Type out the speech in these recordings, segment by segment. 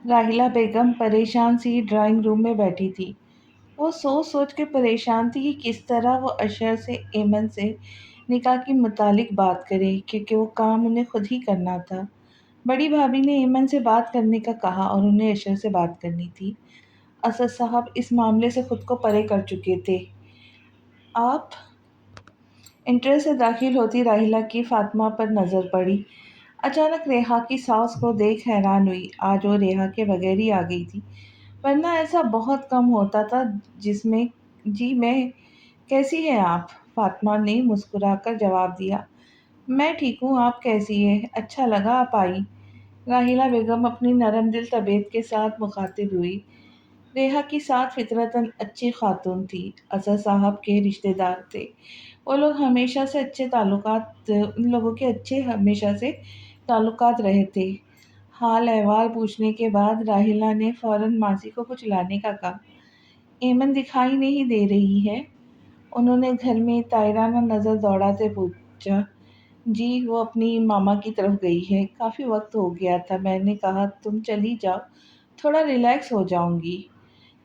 راحلہ بیگم پریشان سی drawing room میں بیٹھی تھی۔ وہ سوچ سوچ کے پریشان تھی کہ کس طرح وہ اشر سے ایمن سے نکاح کے متعلق بات کرے، کیونکہ وہ کام انہیں خود ہی کرنا تھا۔ بڑی بھابھی نے ایمن سے بات کرنے کا کہا اور انہیں اشر سے بات کرنی تھی۔ اسد صاحب اس معاملے سے خود کو پرے کر چکے تھے۔ آپ انٹر سے داخل ہوتی راحلہ کی فاطمہ پر نظر پڑی۔ اچانک ریحا کی ساس کو دیکھ حیران ہوئی۔ آج وہ ریحا کے بغیر ہی آ گئی تھی، ورنہ ایسا بہت کم ہوتا تھا۔ جس میں جی میں کیسی ہیں آپ؟ فاطمہ نے مسکرا کر جواب دیا۔ میں ٹھیک ہوں، آپ کیسی ہیں؟ اچھا لگا آپ آئی۔ راحلہ بیگم اپنی نرم دل طبیعت کے ساتھ مخاطب ہوئی۔ ریحا کی ساتھ فطرتاً اچھی خاتون تھی، اسد صاحب کے رشتہ دار تھے۔ وہ لوگ ہمیشہ سے اچھے تعلقات ان لوگوں کے اچھے ہمیشہ سے تعلقات رہے تھے۔ حال احوال پوچھنے کے بعد راحلہ نے فوراً ماسی کو کچھ لانے کا کہا۔ ایمن دکھائی نہیں دے رہی ہے؟ انہوں نے گھر میں طائرانہ نظر دوڑاتے پوچھا۔ جی وہ اپنی ماما کی طرف گئی ہے، کافی وقت ہو گیا تھا، میں نے کہا تم چلی جاؤ، تھوڑا ریلیکس ہو جاؤں گی۔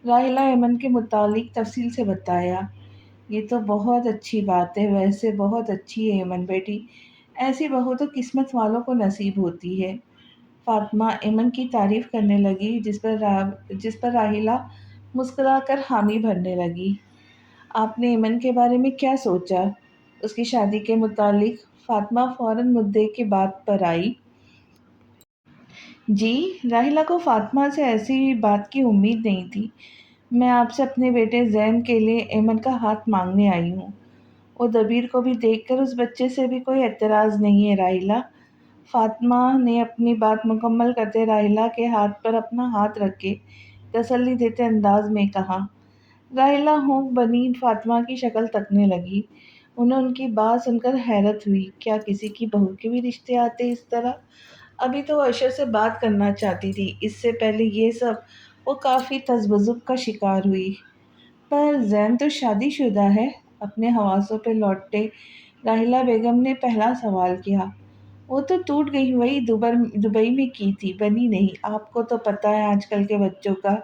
راحلہ ایمن کے متعلق تفصیل سے بتایا۔ یہ تو بہت اچھی بات ہے، ویسے بہت اچھی ہے ایمن بیٹی، ایسی بہو تو قسمت والوں کو نصیب ہوتی ہے۔ فاطمہ ایمن کی تعریف کرنے لگی، جس پر راحلہ مسکرا کر حامی بھرنے لگی۔ آپ نے ایمن کے بارے میں کیا سوچا؟ اس کی شادی کے متعلق؟ فاطمہ فوراً مدعے کی بات پر آئی۔ جی راحلہ کو فاطمہ سے ایسی بات کی امید نہیں تھی۔ میں آپ سے اپنے بیٹے زین کے لیے ایمن کا ہاتھ مانگنے آئی ہوں۔ وہ دبیر کو بھی دیکھ کر اس بچے سے بھی کوئی اعتراض نہیں ہے راحلہ؟ فاطمہ نے اپنی بات مکمل کرتے راحلہ کے ہاتھ پر اپنا ہاتھ رکھ کے تسلی دیتے انداز میں کہا۔ راحلہ ہونک بنی فاطمہ کی شکل تکنے لگی۔ انہیں ان کی بات سن کر حیرت ہوئی۔ کیا کسی کی بہو کے بھی رشتے آتے اس طرح؟ ابھی تو وہ اشر سے بات کرنا چاہتی تھی، اس سے پہلے یہ سب وہ کافی تذبذب کا شکار ہوئی۔ پر زین تو شادی شدہ ہے۔ اپنے حواسوں پہ لوٹے راحلہ بیگم نے پہلا سوال کیا۔ وہ تو ٹوٹ گئی، وہی دبئی میں کی تھی، بنی نہیں۔ آپ کو تو پتہ ہے آج کل کے بچوں کا۔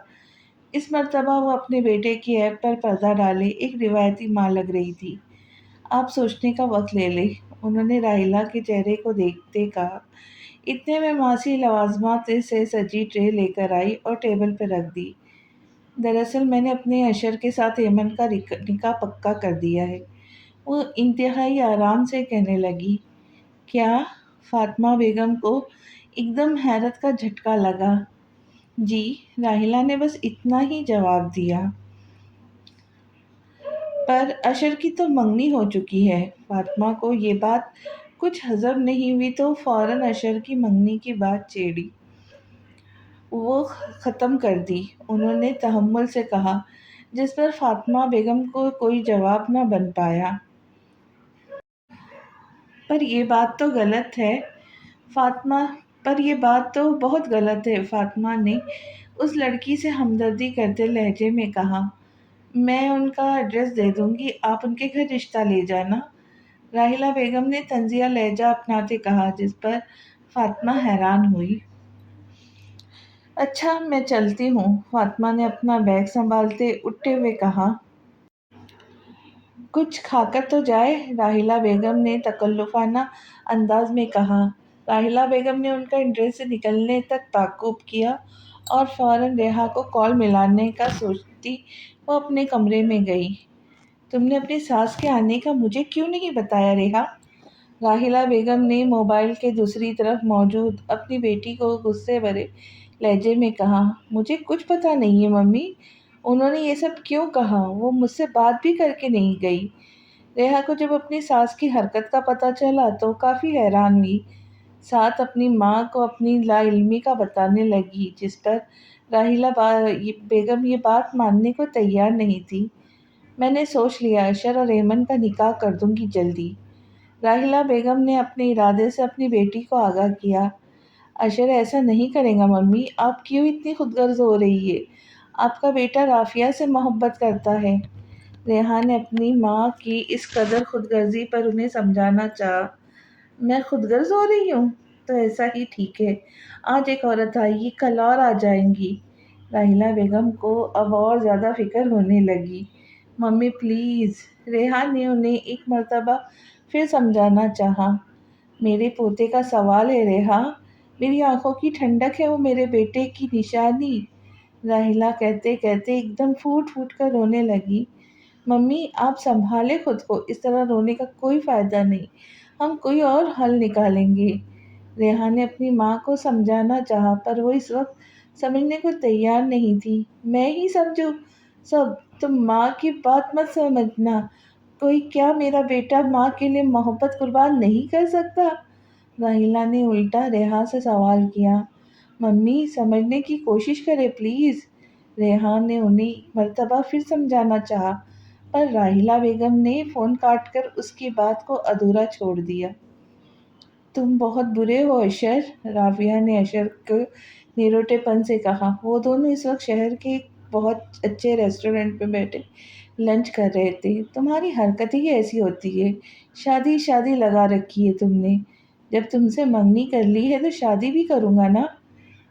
اس مرتبہ وہ اپنے بیٹے کی عیب پر پردہ ڈالے ایک روایتی ماں لگ رہی تھی۔ آپ سوچنے کا وقت لے لیں، انہوں نے راحلہ کے چہرے کو دیکھتے کہا۔ اتنے میں ماسی لوازمات سے سجی ٹرے لے کر آئی اور ٹیبل پہ رکھ دی۔ دراصل میں نے اپنے اشر کے ساتھ ایمن کا نکاح پکا کر دیا ہے، وہ انتہائی آرام سے کہنے لگی۔ کیا؟ فاطمہ بیگم کو ایک دم حیرت کا جھٹکا لگا۔ جی راحلہ نے بس اتنا ہی جواب دیا۔ پر اشر کی تو منگنی ہو چکی ہے۔ فاطمہ کو یہ بات کچھ ہضم نہیں ہوئی تو فوراً اشر کی منگنی کی بات چھیڑی۔ وہ ختم کر دی، انہوں نے تحمل سے کہا، جس پر فاطمہ بیگم کو کوئی جواب نہ بن پایا۔ پر یہ بات تو غلط ہے فاطمہ پر یہ بات تو بہت غلط ہے، فاطمہ نے اس لڑکی سے ہمدردی کرتے لہجے میں کہا۔ میں ان کا ایڈریس دے دوں گی، آپ ان کے گھر رشتہ لے جانا، راحلہ بیگم نے طنزیہ لہجہ اپناتے کہا، جس پر فاطمہ حیران ہوئی۔ اچھا میں چلتی ہوں، فاطمہ نے اپنا بیگ سنبھالتے اٹھتے ہوئے کہا۔ کچھ کھا کر تو جائے، راحلہ بیگم نے تکلفانہ انداز میں کہا۔ راحلہ بیگم نے ان کا انٹر سے نکلنے تک تعاقب کیا اور فوراً ریحا کو کال ملانے کا سوچتی وہ اپنے کمرے میں گئی۔ تم نے اپنی ساس کے آنے کا مجھے کیوں نہیں بتایا ریحا؟ راحلہ بیگم نے موبائل کے دوسری طرف موجود اپنی بیٹی کو غصے بھرے لہجے میں کہا۔ مجھے کچھ پتہ نہیں ہے ممی، انہوں نے یہ سب کیوں کہا؟ وہ مجھ سے بات بھی کر کے نہیں گئی۔ ریحا کو جب اپنی ساس کی حرکت کا پتہ چلا تو کافی حیران ہوئی، ساتھ اپنی ماں کو اپنی لا علمی کا بتانے لگی، جس پر راحلہ بیگم یہ بات ماننے کو تیار نہیں تھی۔ میں نے سوچ لیا، اشر اور ایمن کا نکاح کر دوں گی جلدی، راحلہ بیگم نے اپنے ارادے سے اپنی بیٹی کو آگاہ کیا۔ اشر ایسا نہیں کرے گا ممی، آپ کیوں اتنی خود غرض ہو رہی ہے؟ آپ کا بیٹا رافعہ سے محبت کرتا ہے۔ ریحا نے اپنی ماں کی اس قدر خود غرضی پر انہیں سمجھانا چاہا۔ میں خود غرض ہو رہی ہوں؟ تو ایسا ہی ٹھیک ہے، آج ایک عورت آئے گی، کل اور آ جائیں گی۔ راحیلہ بیگم کو اب اور زیادہ فکر ہونے لگی۔ ممی پلیز، ریحان نے انہیں ایک مرتبہ پھر سمجھانا چاہا۔ میرے پوتے کا سوال ہے ریحا، میری آنکھوں کی ٹھنڈک ہے وہ میرے بیٹے کی نشانی۔ راحیلہ کہتے کہتے ایک دم پھوٹ پھوٹ کر رونے لگی۔ ممی آپ سنبھالے خود کو، اس طرح رونے کا کوئی فائدہ نہیں، ہم کوئی اور حل نکالیں گے۔ ریحان نے اپنی ماں کو سمجھانا چاہا پر وہ اس وقت سمجھنے کو تیار نہیں تھی۔ میں ہی سمجھوں سب، تم ماں کی بات مت سمجھنا، کوئی کیا میرا بیٹا ماں کے لیے محبت قربان نہیں کر سکتا؟ راحیلہ نے الٹا ریحان سے سوال کیا۔ ممی سمجھنے کی کوشش کرے پلیز۔ ریحان نے انہیں ایک مرتبہ پھر سمجھانا چاہا پر راحیلہ بیگم نے فون کاٹ کر اس کی بات کو ادھورا چھوڑ دیا۔ تم بہت برے ہو اشر، رافعہ نے اشر کو نیروٹے پن سے کہا۔ وہ دونوں اس وقت شہر کے ایک بہت اچھے ریسٹورنٹ میں بیٹھے لنچ کر رہے تھے۔ تمہاری حرکت ہی ایسی ہوتی ہے، شادی شادی لگا رکھی ہے تم نے، جب تم سے منگنی کر لی ہے تو شادی بھی کروں گا نا؟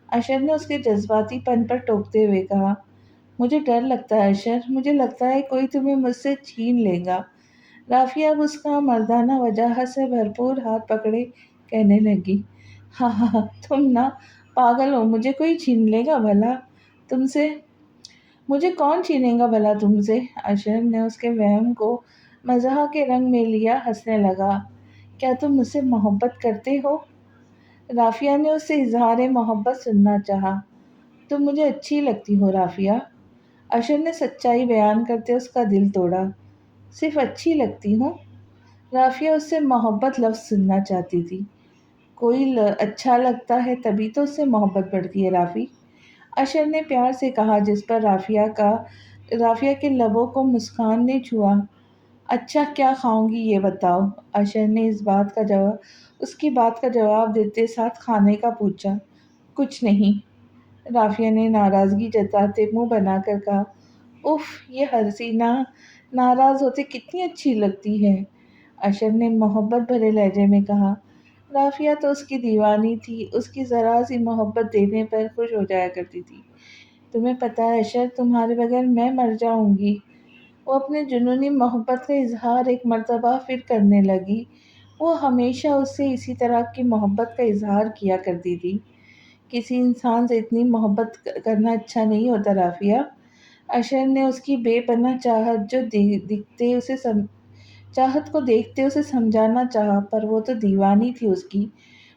اشر نے اس کے جذباتی پن پر ٹوکتے ہوئے کہا۔ مجھے ڈر لگتا ہے اشر، مجھے لگتا ہے کوئی تمہیں مجھ سے چھین لے گا۔ رافعہ اب اس کا مردانہ وجاہت سے بھرپور ہاتھ پکڑے کہنے لگی۔ ہاں ہاں تم نا پاگل ہو، مجھے کوئی چھین لے گا بھلا تم سے؟ مجھے کون چھینے گا بھلا تم سے؟ اشر نے اس کے وہم کو مزاح کے رنگ میں لیا، ہنسنے لگا۔ کیا تم مجھ سے محبت کرتے ہو؟ رافعہ نے اس سے اظہار محبت سننا چاہا۔ تم مجھے اچھی لگتی ہو رافعہ۔ اشر نے سچائی بیان کرتے اس کا دل توڑا۔ صرف اچھی لگتی ہوں؟ رافعہ اس سے محبت لفظ سننا چاہتی تھی۔ کوئی اچھا لگتا ہے تبھی تو اس سے محبت بڑھتی ہے رافی، اشر نے پیار سے کہا، جس پر رافعہ کے لبوں کو مسکان نے چھوا۔ اچھا کیا کھاؤں گی یہ بتاؤ؟ اشر نے اس کی بات کا جواب دیتے ساتھ کھانے کا پوچھا۔ کچھ نہیں، رافعہ نے ناراضگی جتاتے منہ بنا کر کہا۔ اف، یہ حسینہ ناراض ہوتے کتنی اچھی لگتی ہے، اشر نے محبت بھرے لہجے میں کہا۔ رافعہ تو اس کی دیوانی تھی، اس کی ذرا سی محبت دینے پر خوش ہو جایا کرتی تھی۔ تمہیں پتہ ہے اشر، تمہارے بغیر میں مر جاؤں گی۔ وہ اپنے جنونی محبت کا اظہار ایک مرتبہ پھر کرنے لگی۔ وہ ہمیشہ اس سے اسی طرح کی محبت کا اظہار کیا کرتی تھی۔ کسی انسان سے اتنی محبت کرنا اچھا نہیں ہوتا رافعہ۔ اشر نے اس کی بے پناہ چاہت کو دیکھتے اسے سمجھانا چاہا پر وہ تو دیوانی تھی اس کی،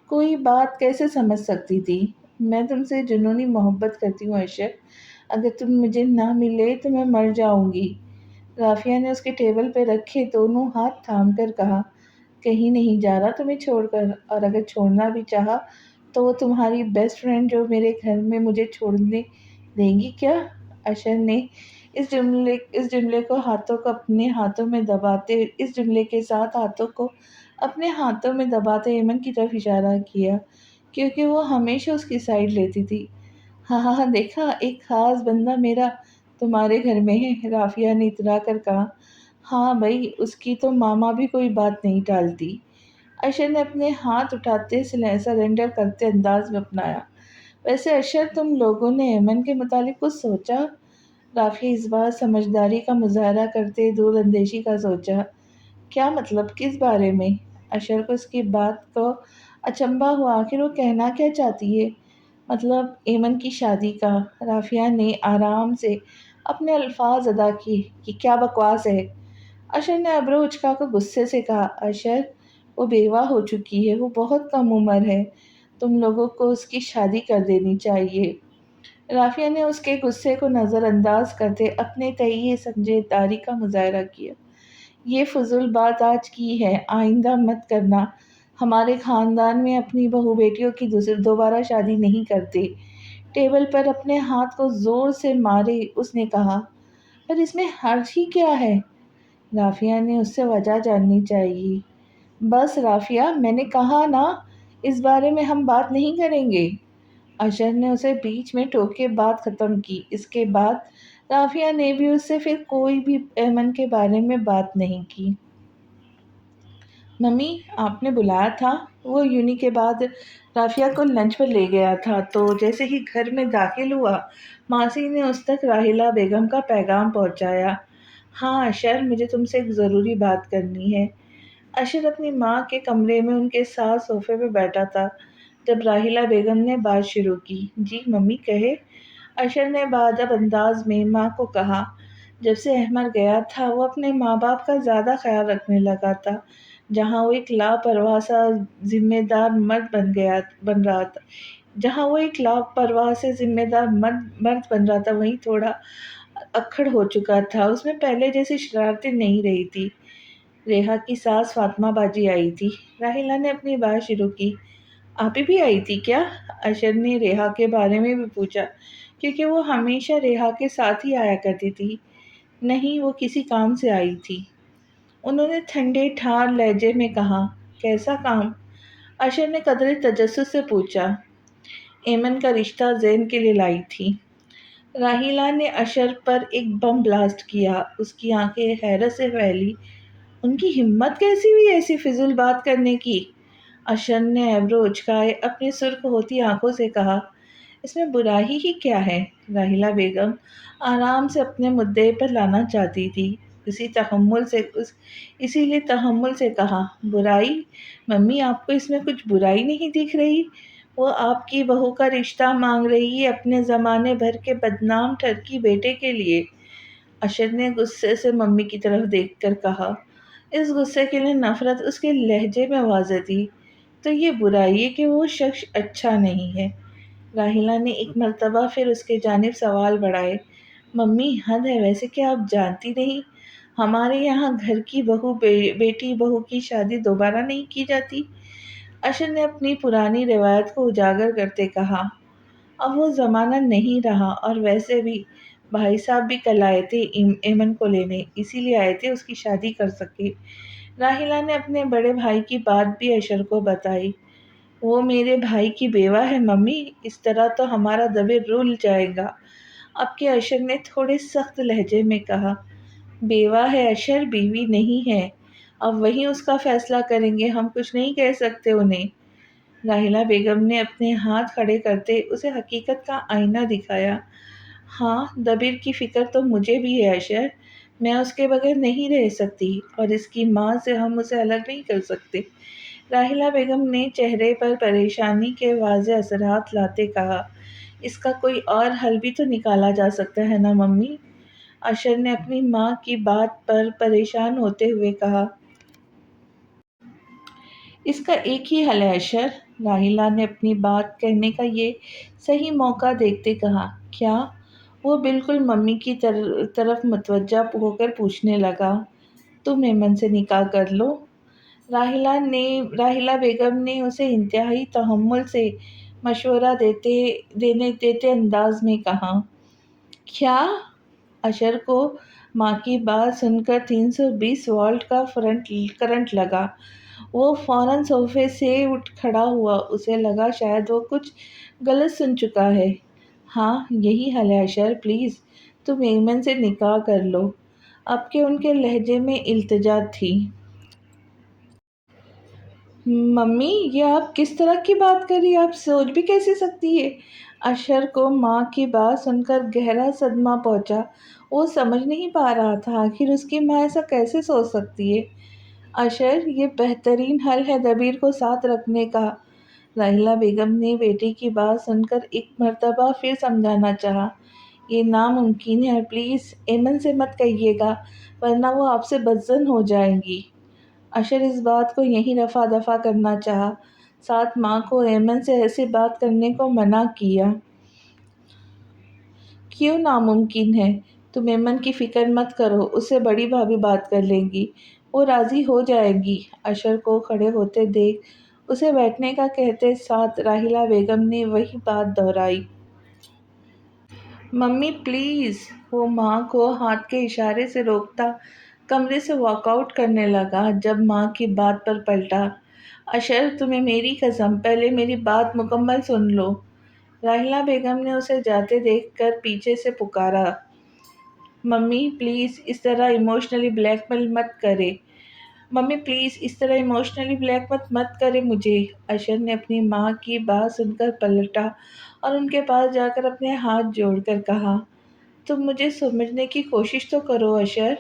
کوئی بات کیسے سمجھ سکتی تھی؟ میں تم سے جنونی محبت کرتی ہوں اشر، اگر تم مجھے نہ ملے تو میں مر جاؤں گی۔ رافعہ نے اس کے ٹیبل پہ رکھے دونوں ہاتھ تھام کر کہا۔ کہیں نہیں جا رہا تمہیں چھوڑ کر، اور اگر چھوڑنا بھی چاہا تو وہ تمہاری بیسٹ فرینڈ جو میرے گھر میں مجھے چھوڑنے دیں گی کیا؟ اشر نے اس جملے کے ساتھ ہاتھوں کو اپنے ہاتھوں میں دباتے ایمن کی طرف اشارہ کیا، کیونکہ وہ ہمیشہ اس کی سائڈ لیتی تھی۔ ہاں ہاں دیکھا، ایک خاص بندہ میرا تمہارے گھر میں ہے، رافعہ نے اترا کر کہا۔ ہاں بھائی، اس کی تو ماما بھی کوئی بات نہیں ٹالتی، اشر نے اپنے ہاتھ اٹھاتے سرنڈر کرتے انداز میں اپنایا۔ ویسے اشر، تم لوگوں نے ایمن کے متعلق کچھ سوچا؟ رافعہ اس بار سمجھداری کا مظاہرہ کرتے دور اندیشی کا سوچا۔ کیا مطلب، کس بارے میں؟ اشر کو اس کی بات کو اچنبھا ہوا، آخر وہ کہنا کیا چاہتی ہے؟ مطلب ایمن کی شادی کا۔ رافعہ نے آرام سے اپنے الفاظ ادا کیے کہ کیا بکواس ہے؟ اشر نے ابرو اچکا کر غصے سے کہا۔ اشر، وہ بیوہ ہو چکی ہے، وہ بہت کم عمر ہے، تم لوگوں کو اس کی شادی کر دینی چاہیے۔ رافعہ نے اس کے غصے کو نظر انداز کرتے اپنے تئیں سمجھداری کا مظاہرہ کیا۔ یہ فضول بات آج کی ہے، آئندہ مت کرنا، ہمارے خاندان میں اپنی بہو بیٹیوں کی دوبارہ شادی نہیں کرتے۔ ٹیبل پر اپنے ہاتھ کو زور سے مارے اس نے کہا۔ پر اس میں حرج ہی کیا ہے؟ رافعہ نے اس سے وجہ جاننی چاہیے۔ بس رافعہ، میں نے کہا نا، اس بارے میں ہم بات نہیں کریں گے۔ اشر نے اسے بیچ میں ٹوکے بات ختم کی۔ اس کے بعد رافعہ نے بھی اس سے پھر کوئی بھی ایمن کے بارے میں بات نہیں کی۔ ممی آپ نے بلایا تھا؟ وہ یونی کے بعد رافیہ کو لنچ پر لے گیا تھا تو جیسے ہی گھر میں داخل ہوا ماسی نے اس تک راحلہ بیگم کا پیغام پہنچایا۔ ہاں اشر، مجھے تم سے ایک ضروری بات کرنی ہے۔ اشر اپنی ماں کے کمرے میں ان کے ساتھ صوفے پہ بیٹھا تھا جب راحلہ بیگم نے بات شروع کی۔ جی ممی کہے، اشر نے بادب انداز میں ماں کو کہا۔ جب سے احمد گیا تھا وہ اپنے ماں باپ کا زیادہ خیال رکھنے لگا تھا۔ جہاں وہ ایک لاپرواہ سا ذمہ دار مرد بن رہا تھا جہاں وہ ایک لاپرواہ سے ذمہ دار مرد بن رہا تھا، وہیں تھوڑا اکھڑ ہو چکا تھا۔ اس میں پہلے جیسی شرارتیں نہیں رہی تھی۔ ریحا کی ساس فاطمہ باجی آئی تھی۔ راحلہ نے اپنی بات شروع کی۔ آپی بھی آئی تھی کیا؟ اشر نے ریحا کے بارے میں بھی پوچھا کیونکہ وہ ہمیشہ ریحا کے ساتھ ہی آیا کرتی تھی۔ نہیں، وہ کسی کام سے آئی تھی، انہوں نے ٹھنڈے ٹھار لہجے میں کہا۔ کیسا کام؟ اشر نے قدرے تجسس سے پوچھا۔ ایمن کا رشتہ زین کے لیے لائی تھی۔ راحیلہ نے اشر پر ایک بم بلاسٹ کیا۔ اس کی آنکھیں حیرت سے پھیلی۔ ان کی ہمت کیسی ہوئی ایسی فضول بات کرنے کی؟ اشر نے ایبرو اچکائے اپنی سرخ ہوتی آنکھوں سے کہا۔ اس میں برائی ہی کیا ہے؟ راحیلہ بیگم آرام سے اپنے مدعے پر لانا چاہتی تھی، اسی لیے تحمل سے کہا۔ برائی؟ ممی آپ کو اس میں کچھ برائی نہیں دکھ رہی؟ وہ آپ کی بہو کا رشتہ مانگ رہی ہے اپنے زمانے بھر کے بدنام ٹھرکی بیٹے کے لیے۔ اشر نے غصے سے ممی کی طرف دیکھ کر کہا۔ اس غصے کے لیے نفرت اس کے لہجے میں واضح تھی۔ تو یہ برائی ہے کہ وہ شخص اچھا نہیں ہے؟ راحیلہ نے ایک مرتبہ پھر اس کے جانب سوال بڑھائے۔ ممی حد ہے، ویسے کیا آپ جانتی نہیں ہمارے یہاں گھر کی بیٹی بہو کی شادی دوبارہ نہیں کی جاتی؟ اشر نے اپنی پرانی روایت کو اجاگر کرتے کہا۔ اب وہ زمانہ نہیں رہا، اور ویسے بھی بھائی صاحب بھی کل آئے تھے ایمن کو لینے، اسی لیے آئے تھے اس کی شادی کر سکے۔ راحیلہ نے اپنے بڑے بھائی کی بات بھی اشر کو بتائی۔ وہ میرے بھائی کی بیوہ ہے ممی، اس طرح تو ہمارا دبیر رول جائے گا، اب کے اشر نے تھوڑے سخت لہجے میں کہا۔ بیوہ ہے اشر، بیوی نہیں ہے۔ اب وہی اس کا فیصلہ کریں گے، ہم کچھ نہیں کہہ سکتے انہیں۔ راحیلہ بیگم نے اپنے ہاتھ کھڑے کرتے اسے حقیقت کا آئینہ دکھایا۔ ہاں، دبیر کی فکر تو مجھے بھی ہے اشر، میں اس کے بغیر نہیں رہ سکتی، اور اس کی ماں سے ہم اسے الگ نہیں کر سکتے۔ راحیلہ بیگم نے چہرے پر پریشانی کے واضح اثرات لاتے کہا۔ اس کا کوئی اور حل بھی تو نکالا جا سکتا ہے نا ممی؟ اشر نے اپنی ماں کی بات پر پریشان ہوتے ہوئے کہا۔ اس کا ایک ہی حل ہے اشر، راحیلہ نے اپنی بات کہنے کا یہ صحیح موقع دیکھتے کہا۔ کیا؟ وہ بالکل ممی کی طرف متوجہ ہو کر پوچھنے لگا۔ تم ایمن سے نکاح کر لو۔ راحیلہ بیگم نے اسے انتہائی تحمل سے مشورہ دیتے انداز میں کہا۔ کیا؟ اشر کو ماں کی بات سن کر 320 وولٹ کا کرنٹ لگا۔ وہ فوراً صوفے سے اٹھ کھڑا ہوا، اسے لگا شاید وہ کچھ غلط سن چکا ہے۔ ہاں یہی حل ہے اشر، پلیز تم ایمن سے نکاح کر لو۔ اب کہ ان کے لہجے میں التجا تھی۔ ممی یہ آپ کس طرح کی بات کر رہی ہیں؟ آپ سوچ بھی کیسے سکتی ہے؟ اشر کو ماں کی بات سن کر گہرا صدمہ پہنچا۔ وہ سمجھ نہیں پا رہا تھا آخر اس کی ماں ایسا کیسے سوچ سکتی ہے۔ اشر، یہ بہترین حل ہے دبیر کو ساتھ رکھنے کا۔ راحیلہ بیگم نے بیٹی کی بات سن کر ایک مرتبہ پھر سمجھانا چاہا۔ یہ ناممکن ہے، پلیز ایمن سے مت کہیے گا ورنہ وہ آپ سے بدظن ہو جائیں گی۔ اشر اس بات کو یہیں رفع دفع کرنا چاہا، ساتھ ماں کو ایمن سے ایسی بات کرنے کو منع کیا۔ کیوں ناممکن ہے؟ تم ایمن کی فکر مت کرو، اس سے بڑی بھابھی بات کر لیں گی، وہ راضی ہو جائے گی۔ اشر کو کھڑے ہوتے دیکھ اسے بیٹھنے کا کہتے ساتھ راحیلہ بیگم نے وہی بات دہرائی۔ Mummy please. وہ ماں کو ہاتھ کے اشارے سے روکتا کمرے سے واک آؤٹ کرنے لگا جب ماں کی بات پر پلٹا۔ اشر، تمہیں میری قسم، پہلے میری بات مکمل سن لو۔ راحیلہ بیگم نے اسے جاتے دیکھ کر پیچھے سے پکارا۔ ممی پلیز اس طرح ایموشنلی بلیک میل مت کرے، ممی پلیز اس طرح ایموشنلی بلیک مت کرے مجھے۔ اشر نے اپنی ماں کی بات سن کر پلٹا اور ان کے پاس جا کر اپنے ہاتھ جوڑ کر کہا، تم مجھے سمجھنے کی کوشش تو کرو اشر۔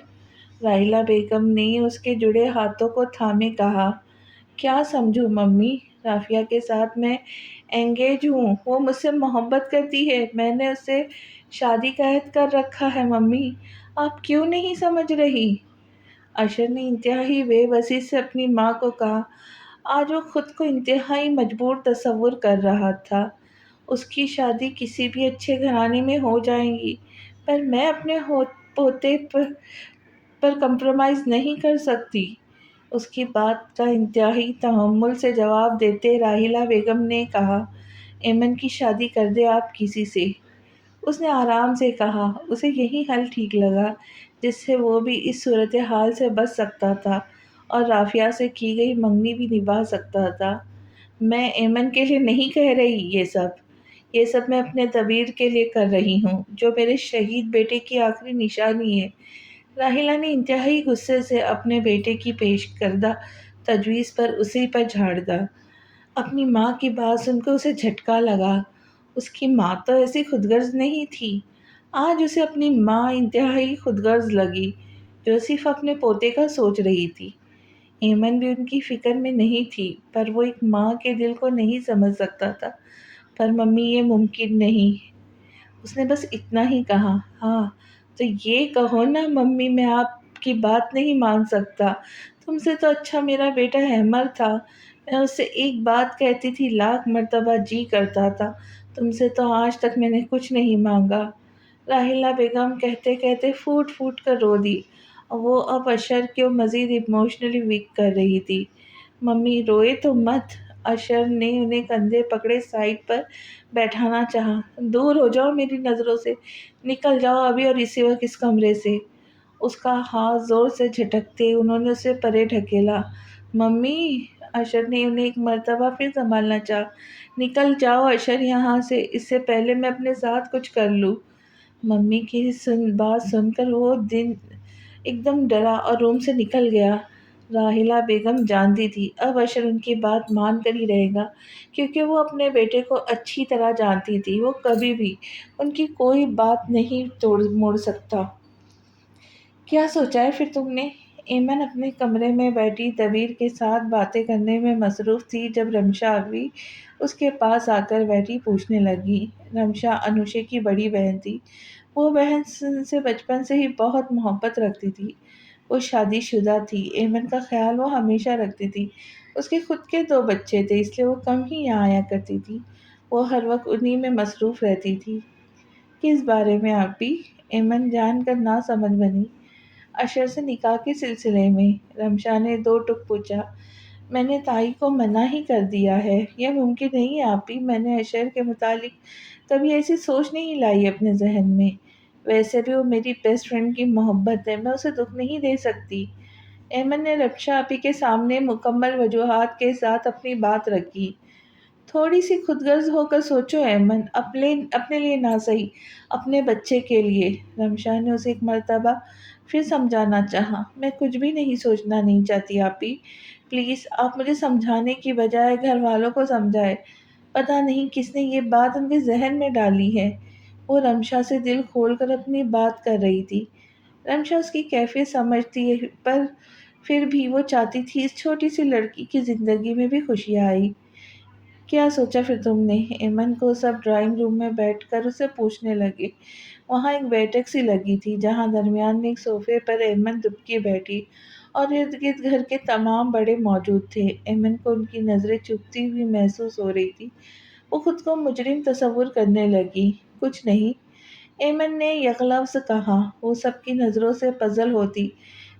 راحیلہ بیگم نے اس کے جڑے ہاتھوں کو تھامے کہا، کیا سمجھوں ممی؟ رافیہ کے ساتھ میں انگیج ہوں، وہ مجھ سے محبت کرتی ہے، میں نے اس سے شادی کا عہد کر رکھا ہے ممی، آپ کیوں نہیں سمجھ رہی؟ اشر نے انتہائی بے بسی سے اپنی ماں کو کہا۔ آج وہ خود کو انتہائی مجبور تصور کر رہا تھا۔ اس کی شادی کسی بھی اچھے گھرانے میں ہو جائے گی، پر میں اپنے پوتے پر کمپرومائز نہیں کر سکتی۔ اس کی بات کا انتہائی تحمل سے جواب دیتے راحیلہ بیگم نے کہا، ایمن کی شادی کر دے آپ کسی سے۔ اس نے آرام سے کہا، اسے یہی حل ٹھیک لگا جس سے وہ بھی اس صورتحال سے بچ سکتا تھا اور رافیہ سے کی گئی منگنی بھی نبھا سکتا تھا۔ میں ایمن کے لیے نہیں کہہ رہی یہ سب میں اپنے دبیر کے لیے کر رہی ہوں، جو میرے شہید بیٹے کی آخری نشانی ہے۔ راحیلہ نے انتہائی غصے سے اپنے بیٹے کی پیش کردہ تجویز پر اسی پر جھاڑ دا۔ اپنی ماں کی بات سن کر اسے جھٹکا لگا۔ اس کی ماں تو ایسی خودغرض نہیں تھی۔ آج اسے اپنی ماں انتہائی خودغرض لگی، جو صرف اپنے پوتے کا سوچ رہی تھی۔ ایمن بھی ان کی فکر میں نہیں تھی، پر وہ ایک ماں کے دل کو نہیں سمجھ سکتا تھا۔ پر ممی یہ ممکن نہیں۔ اس نے بس اتنا ہی کہا، ہاں تو یہ کہو نا ممی، میں آپ کی بات نہیں مان سکتا، تم سے تو اچھا میرا بیٹا احمد تھا، میں اس سے ایک بات کہتی تھی لاکھ مرتبہ جی کرتا تھا، تم سے تو آج تک میں نے کچھ نہیں مانگا۔ راحیلہ بیگم کہتے کہتے پھوٹ پھوٹ کر رو دی اور وہ اب اشر کو مزید ایموشنلی ویک کر رہی تھی۔ ممی روئے تو مت۔ اشر نے انہیں کندھے پکڑے سائڈ پر بیٹھانا چاہا۔ دور ہو جاؤ میری نظروں سے، نکل جاؤ ابھی اور اسی وقت اس کمرے سے۔ اس کا ہاتھ زور سے جھٹکتے انہوں نے اسے پرے ڈھکیلا۔ ممی! اشر نے انہیں ایک مرتبہ پھر سنبھالنا چاہا۔ نکل جاؤ اشر یہاں سے، اس سے پہلے میں اپنے ساتھ کچھ کر لوں۔ ممی کی بات سن کر وہ ایک دم ڈرا اور روم سے نکل گیا۔ راحیلہ بیگم جانتی تھی اب اشر ان کی بات مان کر ہی رہے گا، کیونکہ وہ اپنے بیٹے کو اچھی طرح جانتی تھی، وہ کبھی بھی ان کی کوئی بات نہیں توڑ موڑ سکتا۔ کیا سوچا ہے پھر تم نے؟ ایمن اپنے کمرے میں بیٹھی دبیر کے ساتھ باتیں کرنے میں مصروف تھی جب رمشا بھی اس کے پاس آ کر بیٹھی پوچھنے لگی۔ رمشا انوشے کی بڑی بہن تھی۔ وہ بہن سے بچپن سے ہی بہت محبت رکھتی تھی۔ وہ شادی شدہ تھی، ایمن کا خیال وہ ہمیشہ رکھتی تھی۔ اس کے خود کے 2 بچے تھے، اس لیے وہ کم ہی یہاں آیا کرتی تھی۔ وہ ہر وقت انہی میں مصروف رہتی تھی۔ کس بارے میں آپی؟ ایمن جان کر نہ سمجھ بنی۔ اشر سے نکاح کے سلسلے میں۔ رمشا نے 2 ٹک پوچھا۔ میں نے تائی کو منع ہی کر دیا ہے، یہ ممکن نہیں آپی، میں نے اشر کے متعلق کبھی ایسی سوچ نہیں لائی اپنے ذہن میں، ویسے بھی وہ میری بیسٹ فرینڈ کی محبت ہے، میں اسے دکھ نہیں دے سکتی۔ ایمن نے رمشا آپی کے سامنے مکمل وجوہات کے ساتھ اپنی بات رکھی۔ تھوڑی سی خود غرض ہو کر سوچو ایمن، اپنے لیے نہ صحیح، اپنے بچے کے لیے۔ رمشا نے اسے ایک مرتبہ پھر سمجھانا چاہا۔ میں کچھ بھی نہیں سوچنا نہیں چاہتی آپی، پلیز آپ مجھے سمجھانے کی بجائے گھر والوں کو سمجھائے، پتہ نہیں کس نے یہ بات ان کے ذہن میں ڈالی ہے۔ وہ رمشا سے دل کھول کر اپنی بات کر رہی تھی۔ رمشا اس کی کیفیت سمجھتی ہے، پر پھر بھی وہ چاہتی تھی اس چھوٹی سی لڑکی کی زندگی میں بھی خوشیاں آئی۔ کیا سوچا پھر تم نے؟ ایمن کو سب ڈرائنگ روم میں بیٹھ کر اسے پوچھنے لگے۔ وہاں ایک بیٹھک سی لگی تھی جہاں درمیان میں ایک صوفے پر ایمن دبکی بیٹھی اور ارد گرد گھر کے تمام بڑے موجود تھے۔ ایمن کو ان کی نظریں چبھتی ہوئی محسوس ہو رہی تھی۔ وہ خود کو مجرم تصور کرنے لگی۔ کچھ نہیں، ایمن نے یکلفظ کہا۔ وہ سب کی نظروں سے پزل ہوتی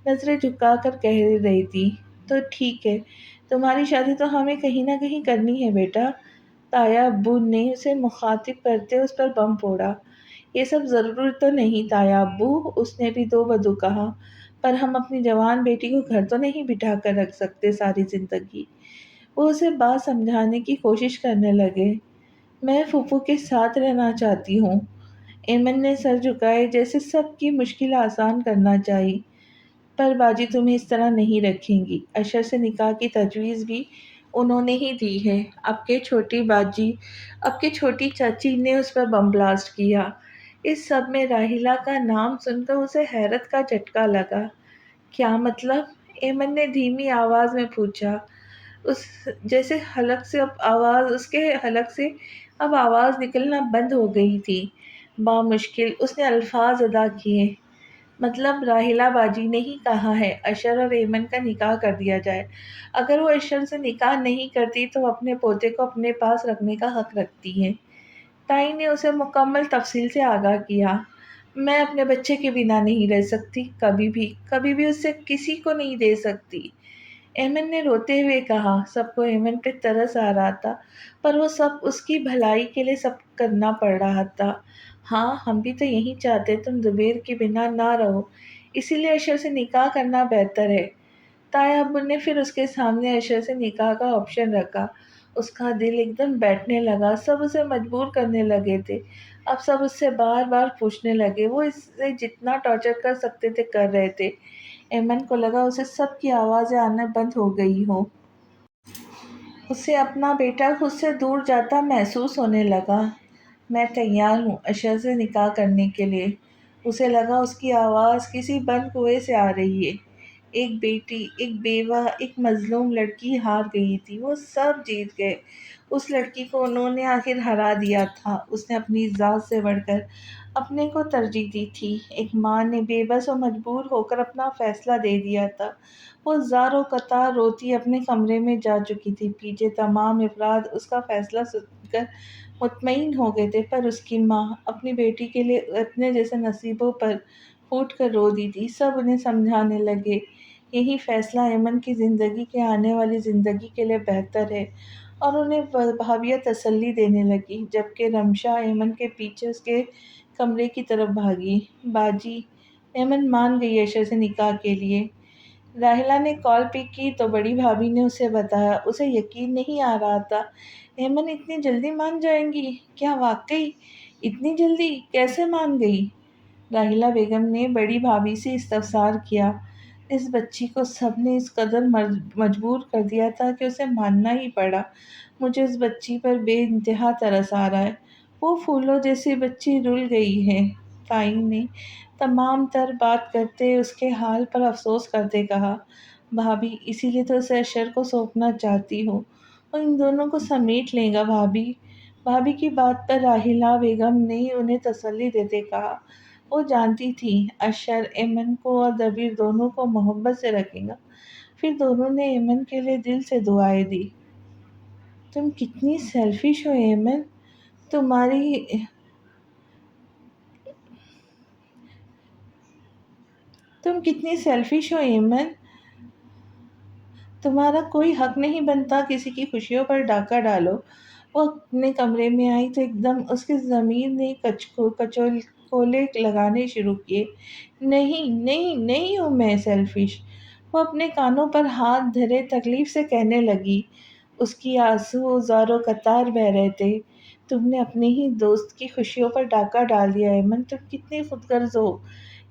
نظریں جھکا کر کہہ رہی تھی، تو ٹھیک ہے، تمہاری شادی تو ہمیں کہیں نہ کہیں کرنی ہے بیٹا۔ تایا ابو نے اسے مخاطب کرتے اس پر بم پھوڑا۔ یہ سب ضروری تو نہیں تایا ابو، اس نے بھی دو بدو کہا، پر ہم اپنی جوان بیٹی کو گھر تو نہیں بٹھا کر رکھ سکتے ساری زندگی۔ وہ اسے بات سمجھانے کی کوشش کرنے لگے۔ میں پھوپھو کے ساتھ رہنا چاہتی ہوں۔ ایمن نے سر جھکائے جیسے سب کی مشکل آسان کرنا چاہی۔ پر باجی تمہیں اس طرح نہیں رکھیں گی، اشر سے نکاح کی تجویز بھی انہوں نے ہی دی ہے۔ اب کے چھوٹی چاچی نے اس پر بم بلاسٹ کیا۔ اس سب میں راحیلہ کا نام سن کر اسے حیرت کا جھٹکا لگا۔ کیا مطلب؟ ایمن نے دھیمی آواز میں پوچھا، اس جیسے اس کے حلق سے اب آواز نکلنا بند ہو گئی تھی۔ بامشکل اس نے الفاظ ادا کیے، مطلب راحیلہ باجی نے ہی کہا ہے اشر اور ایمن کا نکاح کر دیا جائے۔ اگر وہ اشر سے نکاح نہیں کرتی تو اپنے پوتے کو اپنے پاس رکھنے کا حق رکھتی ہے۔ تائی نے اسے مکمل تفصیل سے آگاہ کیا۔ میں اپنے بچے کے بنا نہیں رہ سکتی، کبھی بھی اسے کسی کو نہیں دے سکتی، ایمن نے روتے ہوئے کہا۔ سب کو ایمن پہ ترس آ رہا تھا، پر وہ سب اس کی بھلائی کے لیے سب کرنا پڑ رہا تھا۔ ہاں ہم بھی تو یہی چاہتے تم زبیر کے بنا نہ رہو، اسی لیے اشر سے نکاح کرنا بہتر ہے۔ تایا ابو نے پھر اس کے سامنے اشر سے نکاح کا آپشن رکھا۔ اس کا دل ایک دم بیٹھنے لگا، سب اسے مجبور کرنے لگے تھے، اب سب اس سے بار بار پوچھنے لگے، وہ اس سے جتنا ٹارچر کر سکتے تھے کر رہے تھے۔ ایمن کو لگا اسے سب کی آوازیں آنا بند ہو گئی ہوں۔ اسے اپنا بیٹا خود سے دور جاتا محسوس ہونے لگا۔ میں تیار ہوں اشر سے نکاح کرنے کے لیے۔ اسے لگا اس کی آواز کسی بند کنویں سے آ رہی ہے۔ ایک بیٹی، ایک بیوہ، ایک مظلوم لڑکی ہار گئی تھی، وہ سب جیت گئے۔ اس لڑکی کو انہوں نے آخر ہرا دیا تھا، اس نے اپنی ذات سے بڑھ کر اپنے کو ترجیح دی تھی۔ ایک ماں نے بے بس و مجبور ہو کر اپنا فیصلہ دے دیا تھا۔ وہ زار و قطار روتی اپنے کمرے میں جا چکی تھی، پیچھے تمام افراد اس کا فیصلہ سن کر مطمئن ہو گئے تھے، پر اس کی ماں اپنی بیٹی کے لیے اپنے جیسے نصیبوں پر پھوٹ کر رو دی تھی۔ سب انہیں سمجھانے لگے، یہی فیصلہ ایمن کی زندگی کے آنے والی زندگی کے لیے بہتر ہے، اور انہیں بھابھیاں تسلی دینے لگی، جبکہ رمشا ایمن کے پیچھے اس کے کمرے کی طرف بھاگی۔ باجی ایمن مان گئی اشر سے نکاح کے لیے۔ راحیلہ نے کال پک کی تو بڑی بھابھی نے اسے بتایا۔ اسے یقین نہیں آ رہا تھا، ایمن اتنی جلدی مان جائیں گی؟ کیا واقعی اتنی جلدی؟ کیسے مان گئی؟ راحیلہ بیگم نے بڑی بھابھی سے استفسار کیا۔ اس بچی کو سب نے اس قدر مجبور کر دیا تھا کہ اسے ماننا ہی پڑا۔ مجھے اس بچی پر بے انتہا ترس آ رہا ہے، وہ پھولوں جیسی بچی رل گئی ہے۔ تائی نے تمام تر بات کرتے اس کے حال پر افسوس کرتے کہا، بھابھی اسی لیے تو اسے اشر کو سونپنا چاہتی ہوں، وہ ان دونوں کو سمیٹ لے گا۔ بھابھی کی بات پر راحیلہ بیگم نے انہیں تسلی دیتے کہا، وہ جانتی تھی اشر ایمن کو اور دبیر دونوں کو محبت سے رکھے گا۔ پھر دونوں نے ایمن کے لیے دل سے دعائیں دی۔ تم کتنی سیلفش ہو ایمن، تمہاری تم کتنی سیلفش ہو ایمن، تمہارا کوئی حق نہیں بنتا کسی کی خوشیوں پر ڈاکہ ڈالو۔ وہ اپنے کمرے میں آئی تو ایک دم اس کی ضمیر نے کچکولے لگانے شروع کیے۔ نہیں ہوں میں سیلفش، وہ اپنے کانوں پر ہاتھ دھرے تکلیف سے کہنے لگی۔ اس کی آنسو زار و قطار بہہ رہے تھے۔ تم نے اپنے ہی دوست کی خوشیوں پر ڈاکہ ڈال دیا ایمن، تم کتنی خود غرض ہو۔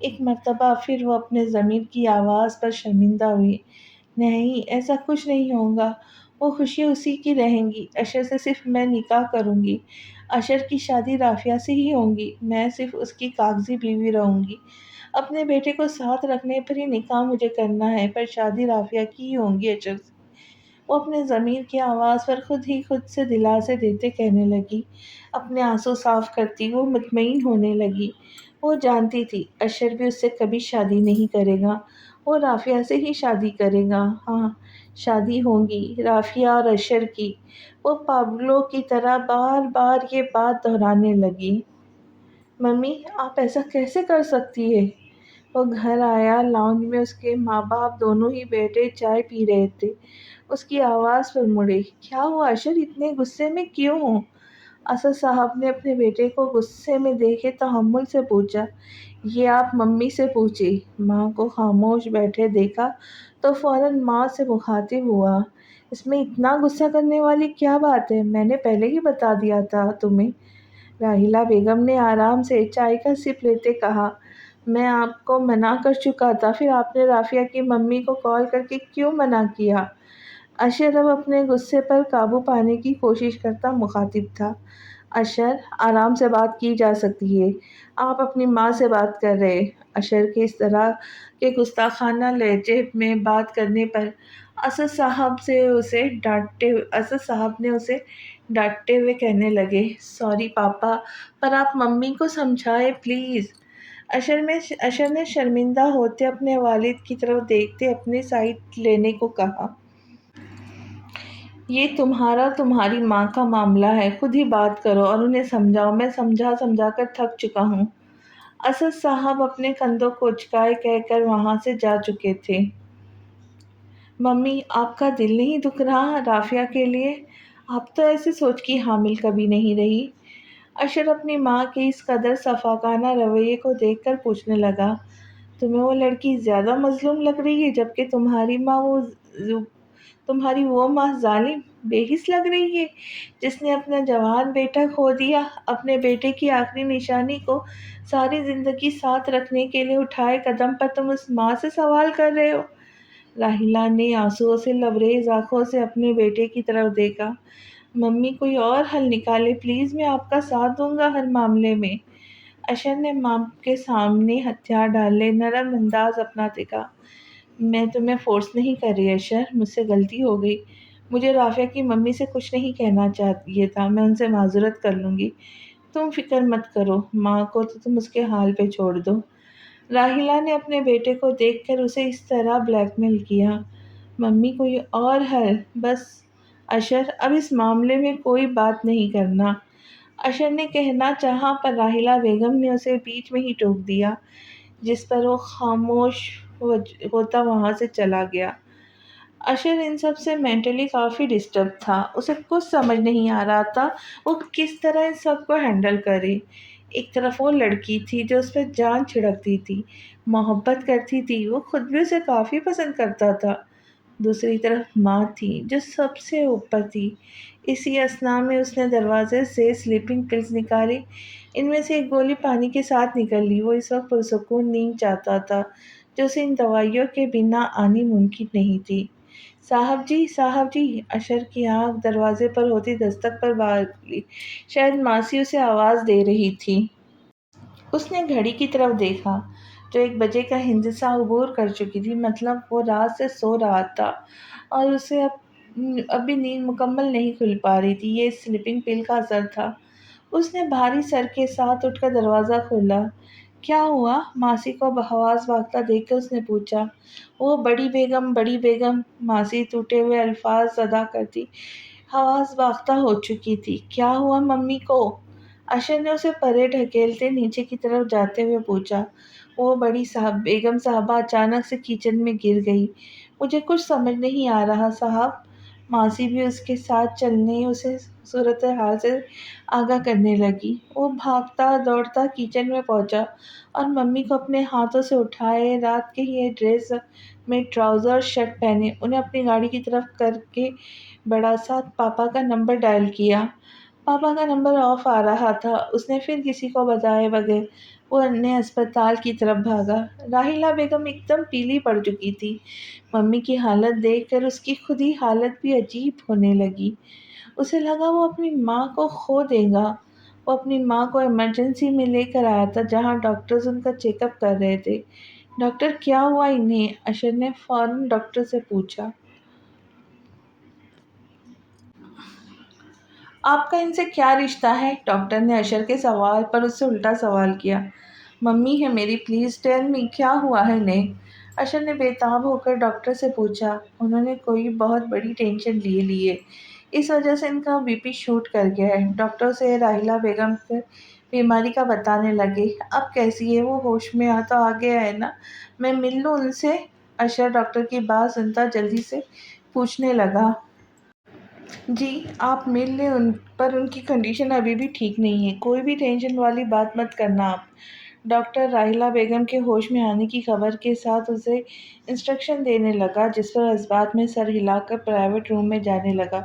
ایک مرتبہ پھر وہ اپنے ضمیر کی آواز پر شرمندہ ہوئی۔ نہیں ایسا کچھ نہیں ہوگا، وہ خوشی اسی کی رہیں گی، اشر سے صرف میں نکاح کروں گی، اشر کی شادی رافعہ سے ہی ہوگی، میں صرف اس کی کاغذی بیوی رہوں گی، اپنے بیٹے کو ساتھ رکھنے پر ہی نکاح مجھے کرنا ہے، پر شادی رافعہ کی ہی ہوگی اشر سے۔ وہ اپنے ضمیر کی آواز پر خود سے دلاسے دیتے کہنے لگی، اپنے آنسو صاف کرتی وہ مطمئن ہونے لگی۔ وہ جانتی تھی اشر بھی اس سے کبھی شادی نہیں کرے گا، وہ رافعہ سے ہی شادی کرے گا۔ ہاں شادی ہوگی رافعہ اور اشر کی۔ وہ پاگلوں کی طرح بار بار یہ بات دہرانے لگی۔ ممی آپ ایسا کیسے کر سکتی ہے؟ وہ گھر آیا، لاؤنج میں اس کے ماں باپ دونوں ہی بیٹھے چائے پی رہے تھے۔ اس کی آواز پر مڑے، کیا ہوا اشر اتنے غصے میں کیوں ہو؟ اسد صاحب نے اپنے بیٹے کو غصے میں دیکھے تحمل سے پوچھا، یہ آپ ممی سے پوچھیں۔ ماں کو خاموش بیٹھے دیکھا تو فوراً ماں سے مخاطب ہوا، اس میں اتنا غصہ کرنے والی کیا بات ہے، میں نے پہلے ہی بتا دیا تھا تمہیں۔ راحیلہ بیگم نے آرام سے چائے کا سپ لیتے کہا، میں آپ کو منع کر چکا تھا، پھر آپ نے رافیہ کی ممی کو کال کر کے کیوں منع کیا؟ اشر اب اپنے غصے پر قابو پانے کی کوشش کرتا مخاطب تھا۔ اشر، آرام سے بات کی جا سکتی ہے، آپ اپنی ماں سے بات کر رہے۔ اشر کے اس طرح کے گستاخانہ لہجے میں بات کرنے پر اسد صاحب نے اسے ڈانٹتے ہوئے کہنے لگے، سوری پاپا، پر آپ ممی کو سمجھائے پلیز۔ اشر نے شرمندہ ہوتے اپنے والد کی طرف دیکھتے اپنے سائڈ لینے کو کہا۔ یہ تمہارا تمہاری ماں کا معاملہ ہے، خود ہی بات کرو اور انہیں سمجھاؤ، میں سمجھا سمجھا کر تھک چکا ہوں۔ اسد صاحب اپنے کندھوں کو اچکائے کہہ کر وہاں سے جا چکے تھے۔ ممی، آپ کا دل نہیں دکھ رہا رافیہ کے لیے؟ آپ تو ایسے سوچ کی حامل کبھی نہیں رہی۔ اشر اپنی ماں کے اس قدر شفقانہ رویے کو دیکھ کر پوچھنے لگا، تمہیں وہ لڑکی زیادہ مظلوم لگ رہی ہے، جبکہ تمہاری وہ ماں ظالم، بے حس لگ رہی ہے، جس نے اپنا جوان بیٹا کھو دیا۔ اپنے بیٹے کی آخری نشانی کو ساری زندگی ساتھ رکھنے کے لیے اٹھائے قدم پر تم اس ماں سے سوال کر رہے ہو؟ راحیلہ نے آنسوؤں سے لبریز آنکھوں سے اپنے بیٹے کی طرف دیکھا۔ ممی، کوئی اور حل نکالے پلیز، میں آپ کا ساتھ دوں گا ہر معاملے میں۔ اشر نے ماں کے سامنے ہتھیار ڈالے نرم انداز اپناتے کہا، میں تمہیں فورس نہیں کر رہی اشر، مجھ سے غلطی ہو گئی، مجھے رافیہ کی ممی سے کچھ نہیں کہنا چاہیے تھا، میں ان سے معذرت کر لوں گی، تم فکر مت کرو، ماں کو تو تم اس کے حال پہ چھوڑ دو۔ راحیلہ نے اپنے بیٹے کو دیکھ کر اسے اس طرح بلیک میل کیا۔ ممی، کوئی اور حل؟ بس اشر، اب اس معاملے میں کوئی بات نہیں کرنا۔ اشر نے کہنا چاہا پر راحیلہ بیگم نے اسے بیچ میں ہی ٹوک دیا، جس پر وہ خاموش ہوتا وہاں سے چلا گیا۔ اشر ان سب سے مینٹلی کافی ڈسٹرب تھا، اسے کچھ سمجھ نہیں آ رہا تھا وہ کس طرح ان سب کو ہینڈل کرے۔ ایک طرف وہ لڑکی تھی جو اس پہ جان چھڑکتی تھی، محبت کرتی تھی، وہ خود بھی اسے کافی پسند کرتا تھا۔ دوسری طرف ماں تھی جو سب سے اوپر تھی۔ اسی اثنا میں اس نے دروازے سے سلیپنگ پلز نکالی، ان میں سے ایک گولی پانی کے ساتھ نکل لی۔ وہ اس وقت پرسکون نیند چاہتا تھا جو اسے ان دوائیوں کے بنا آنی ممکن نہیں تھی۔ صاحب جی، صاحب جی! اشر کی آنکھ دروازے پر ہوتی دستک پر باہر کھلی، شاید ماسی اسے آواز دے رہی تھی۔ اس نے گھڑی کی طرف دیکھا جو 1 بجے کا ہندسہ عبور کر چکی تھی، مطلب وہ رات سے سو رہا تھا اور اسے اب بھی نیند مکمل نہیں کھل پا رہی تھی۔ یہ سلیپنگ پل کا اثر تھا۔ اس نے بھاری سر کے ساتھ اٹھ کر دروازہ کھولا۔ کیا ہوا؟ ماسی کو حواس باختہ دیکھ کر اس نے پوچھا۔ وہ بڑی بیگم، بڑی بیگم، ماسی ٹوٹے ہوئے الفاظ ادا کرتی حواس باختہ ہو چکی تھی۔ کیا ہوا ممی کو؟ اشر نے اسے پرے ڈھکیلتے نیچے کی طرف جاتے ہوئے پوچھا۔ وہ بڑی بیگم صاحبہ اچانک سے کچن میں گر گئی۔ مجھے کچھ سمجھ نہیں آ رہا صاحب۔ ماسی بھی اس کے ساتھ چلنے اسے صورتحال سے آگاہ کرنے لگی۔ وہ بھاگتا دوڑتا کچن میں پہنچا اور ممی کو اپنے ہاتھوں سے اٹھائے، رات کے یہ ڈریس میں ٹراؤزر اور شرٹ پہنے، انہیں اپنی گاڑی کی طرف کر کے بڑا ساتھ پاپا کا نمبر ڈائل کیا۔ پاپا کا نمبر آف آ رہا تھا۔ اس نے پھر کسی کو بتائے بغیر وہ انہیں ہسپتال کی طرف بھاگا۔ راحیلہ بیگم ایک دم پیلی پڑ چکی تھی۔ ممی کی حالت دیکھ کر اس کی خود ہی حالت بھی عجیب ہونے لگی۔ اسے لگا وہ اپنی ماں کو کھو دے گا۔ وہ اپنی ماں کو ایمرجنسی میں لے کر آیا تھا جہاں ڈاکٹرز ان کا چیک اپ کر رہے تھے۔ ڈاکٹر، کیا ہوا انہیں؟ اشر نے فوراً ڈاکٹر سے پوچھا۔ آپ کا ان سے کیا رشتہ ہے؟ ڈاکٹر نے اشر کے سوال پر اس سے الٹا سوال کیا۔ ممی ہے میری، پلیز ٹیل می، کیا ہوا ہے انہیں؟ اشر نے بے تاب ہو کر ڈاکٹر سے پوچھا۔ انہوں نے کوئی بہت بڑی ٹینشن لے لی ہے، اس وجہ سے ان کا بی پی شوٹ کر گیا ہے۔ ڈاکٹر اسے راحیلہ بیگم کی بیماری کا بتانے لگے۔ اب کیسی ہے وہ؟ ہوش میں تو آ گیا ہے نا؟ میں مل لوں ان سے؟ اشر ڈاکٹر کی بات سنتا جلدی سے پوچھنے لگا۔ جی آپ مل لیں پر ان کی کنڈیشن ابھی بھی ٹھیک نہیں ہے، کوئی بھی ٹینشن والی بات مت کرنا آپ۔ ڈاکٹر راحیلہ بیگم کے ہوش میں آنے کی خبر کے ساتھ اسے انسٹرکشن دینے لگا، جس پر اس بات میں سر ہلا کر پرائیویٹ روم میں جانے لگا۔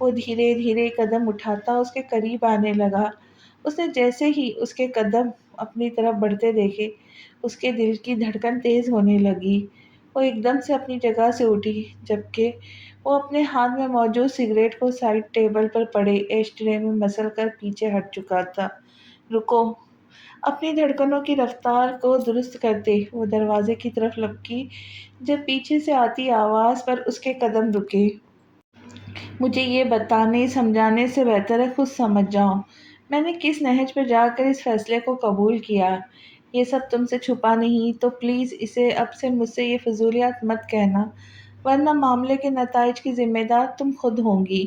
وہ دھیرے دھیرے قدم اٹھاتا اس کے قریب آنے لگا۔ اس نے جیسے ہی اس کے قدم اپنی طرف بڑھتے دیکھے، اس کے دل کی دھڑکن تیز ہونے لگی۔ وہ ایک دم سے اپنی جگہ سے اٹھی، جبکہ وہ اپنے ہاتھ میں موجود سگریٹ کو سائڈ ٹیبل پر پڑے ایش ٹرے میں مسل کر پیچھے ہٹ چکا تھا۔ رکو! اپنی دھڑکنوں کی رفتار کو درست کرتے وہ دروازے کی طرف لپکی، جب پیچھے سے آتی آواز پر اس کے قدم رکے۔ مجھے یہ بتانے سمجھانے سے بہتر ہے خود سمجھ جاؤ، میں نے کس نہج پر جا کر اس فیصلے کو قبول کیا۔ یہ سب تم سے چھپا نہیں، تو پلیز اسے اب سے مجھ سے یہ فضولیات مت کہنا، ورنہ معاملے کے نتائج کی ذمہ دار تم خود ہوں گی۔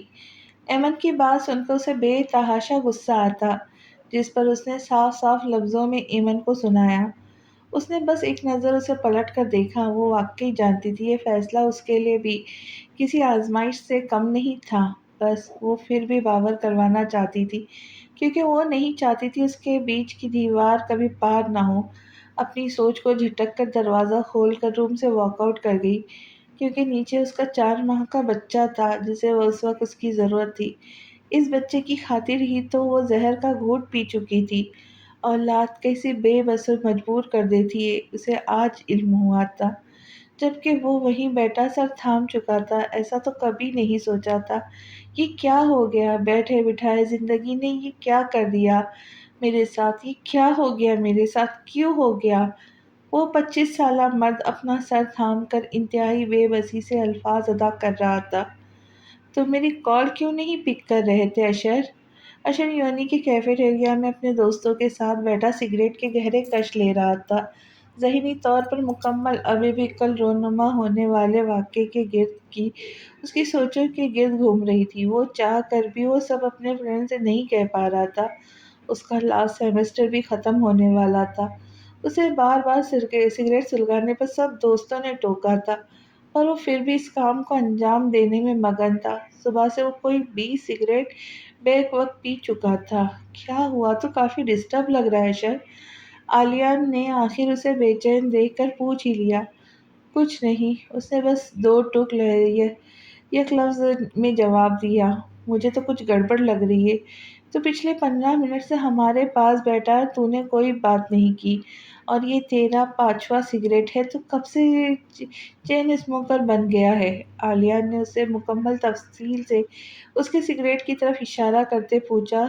ایمن کی بات سن کر اسے بے تحاشا غصہ آتا، جس پر اس نے صاف صاف لفظوں میں ایمن کو سنایا۔ اس نے بس ایک نظر اسے پلٹ کر دیکھا۔ وہ واقعی جانتی تھی یہ فیصلہ اس کے لیے بھی کسی آزمائش سے کم نہیں تھا، بس وہ پھر بھی باور کروانا چاہتی تھی، کیونکہ وہ نہیں چاہتی تھی اس کے بیچ کی دیوار کبھی پار نہ ہو۔ اپنی سوچ کو جھٹک کر دروازہ کھول کر روم سے واک آؤٹ کر گئی، کیونکہ نیچے اس کا 4 ماہ کا بچہ تھا جسے وہ اس وقت اس کی ضرورت تھی۔ اس بچے کی خاطر ہی تو وہ زہر کا گھونٹ پی چکی تھی۔ اولاد کیسی بے بس اور مجبور کر دیتی ہے، اسے آج علم ہوا تھا، جبکہ وہ وہیں بیٹھا سر تھام چکا تھا۔ ایسا تو کبھی نہیں سوچا تھا۔ یہ کیا ہو گیا؟ بیٹھے بٹھائے زندگی نے یہ کیا کر دیا میرے ساتھ؟ یہ کیا ہو گیا میرے ساتھ؟ کیوں ہو گیا؟ وہ 25 سالہ مرد اپنا سر تھام کر انتہائی بے بسی سے الفاظ ادا کر رہا تھا۔ تم میری کال کیوں نہیں پک کر رہے تھے اشر؟ اشر یونی کے کیفیٹیریا میں اپنے دوستوں کے ساتھ بیٹھا سگریٹ کے گہرے کش لے رہا تھا، ذہنی طور پر مکمل ابھی بھی کل رونما ہونے والے واقعے کے گرد کی اس کی سوچوں کے گرد گھوم رہی تھی۔ وہ چاہ کر بھی وہ سب اپنے فرینڈ سے نہیں کہہ پا رہا تھا۔ اس کا لاسٹ سیمسٹر بھی ختم ہونے والا تھا۔ اسے بار بار سگریٹ سلگانے پر سب دوستوں نے ٹوکا تھا، اور وہ پھر بھی اس کام کو انجام دینے میں مگن تھا۔ صبح سے وہ کوئی 20 سگریٹ بیک وقت پی چکا تھا۔ کیا ہوا؟ تو کافی ڈسٹرب لگ رہا ہے اشر، عالیہ نے آخر اسے بے چین دیکھ کر پوچھ ہی لیا۔ کچھ نہیں، اس نے بس 2 ٹک یک لفظ میں جواب دیا۔ مجھے تو کچھ گڑبڑ لگ رہی ہے۔ تو پچھلے 15 منٹ سے ہمارے پاس بیٹھا ہے، تو نے کوئی بات نہیں کی، اور یہ تیرا 5واں سگریٹ ہے، تو کب سے چین اسموکر بن گیا ہے؟ عالیہ نے اسے مکمل تفصیل سے اس کے سگریٹ کی طرف اشارہ کرتے پوچھا۔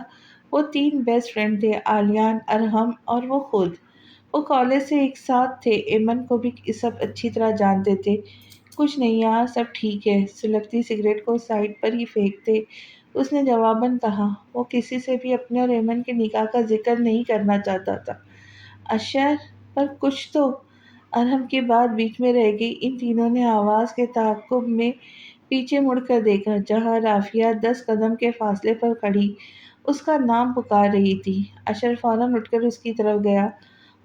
وہ 3 بیسٹ فرینڈ تھے، عالیان، ارحم اور وہ خود۔ وہ کالج سے ایک ساتھ تھے، ایمن کو بھی سب اچھی طرح جانتے تھے۔ کچھ نہیں یار، سب ٹھیک ہے، سلگتی سگریٹ کو سائڈ پر ہی پھینکتے اس نے جواباً کہا۔ وہ کسی سے بھی اپنے اور ایمن کے نکاح کا ذکر نہیں کرنا چاہتا تھا۔ اشر! پر کچھ تو۔ ارحم کی بات بیچ میں رہ گئی۔ ان تینوں نے آواز کے تعاقب میں پیچھے مڑ کر دیکھا، جہاں رافعہ 10 قدم کے فاصلے پر کھڑی اس کا نام پکار رہی تھی۔ اشر فوراً اٹھ کر اس کی طرف گیا۔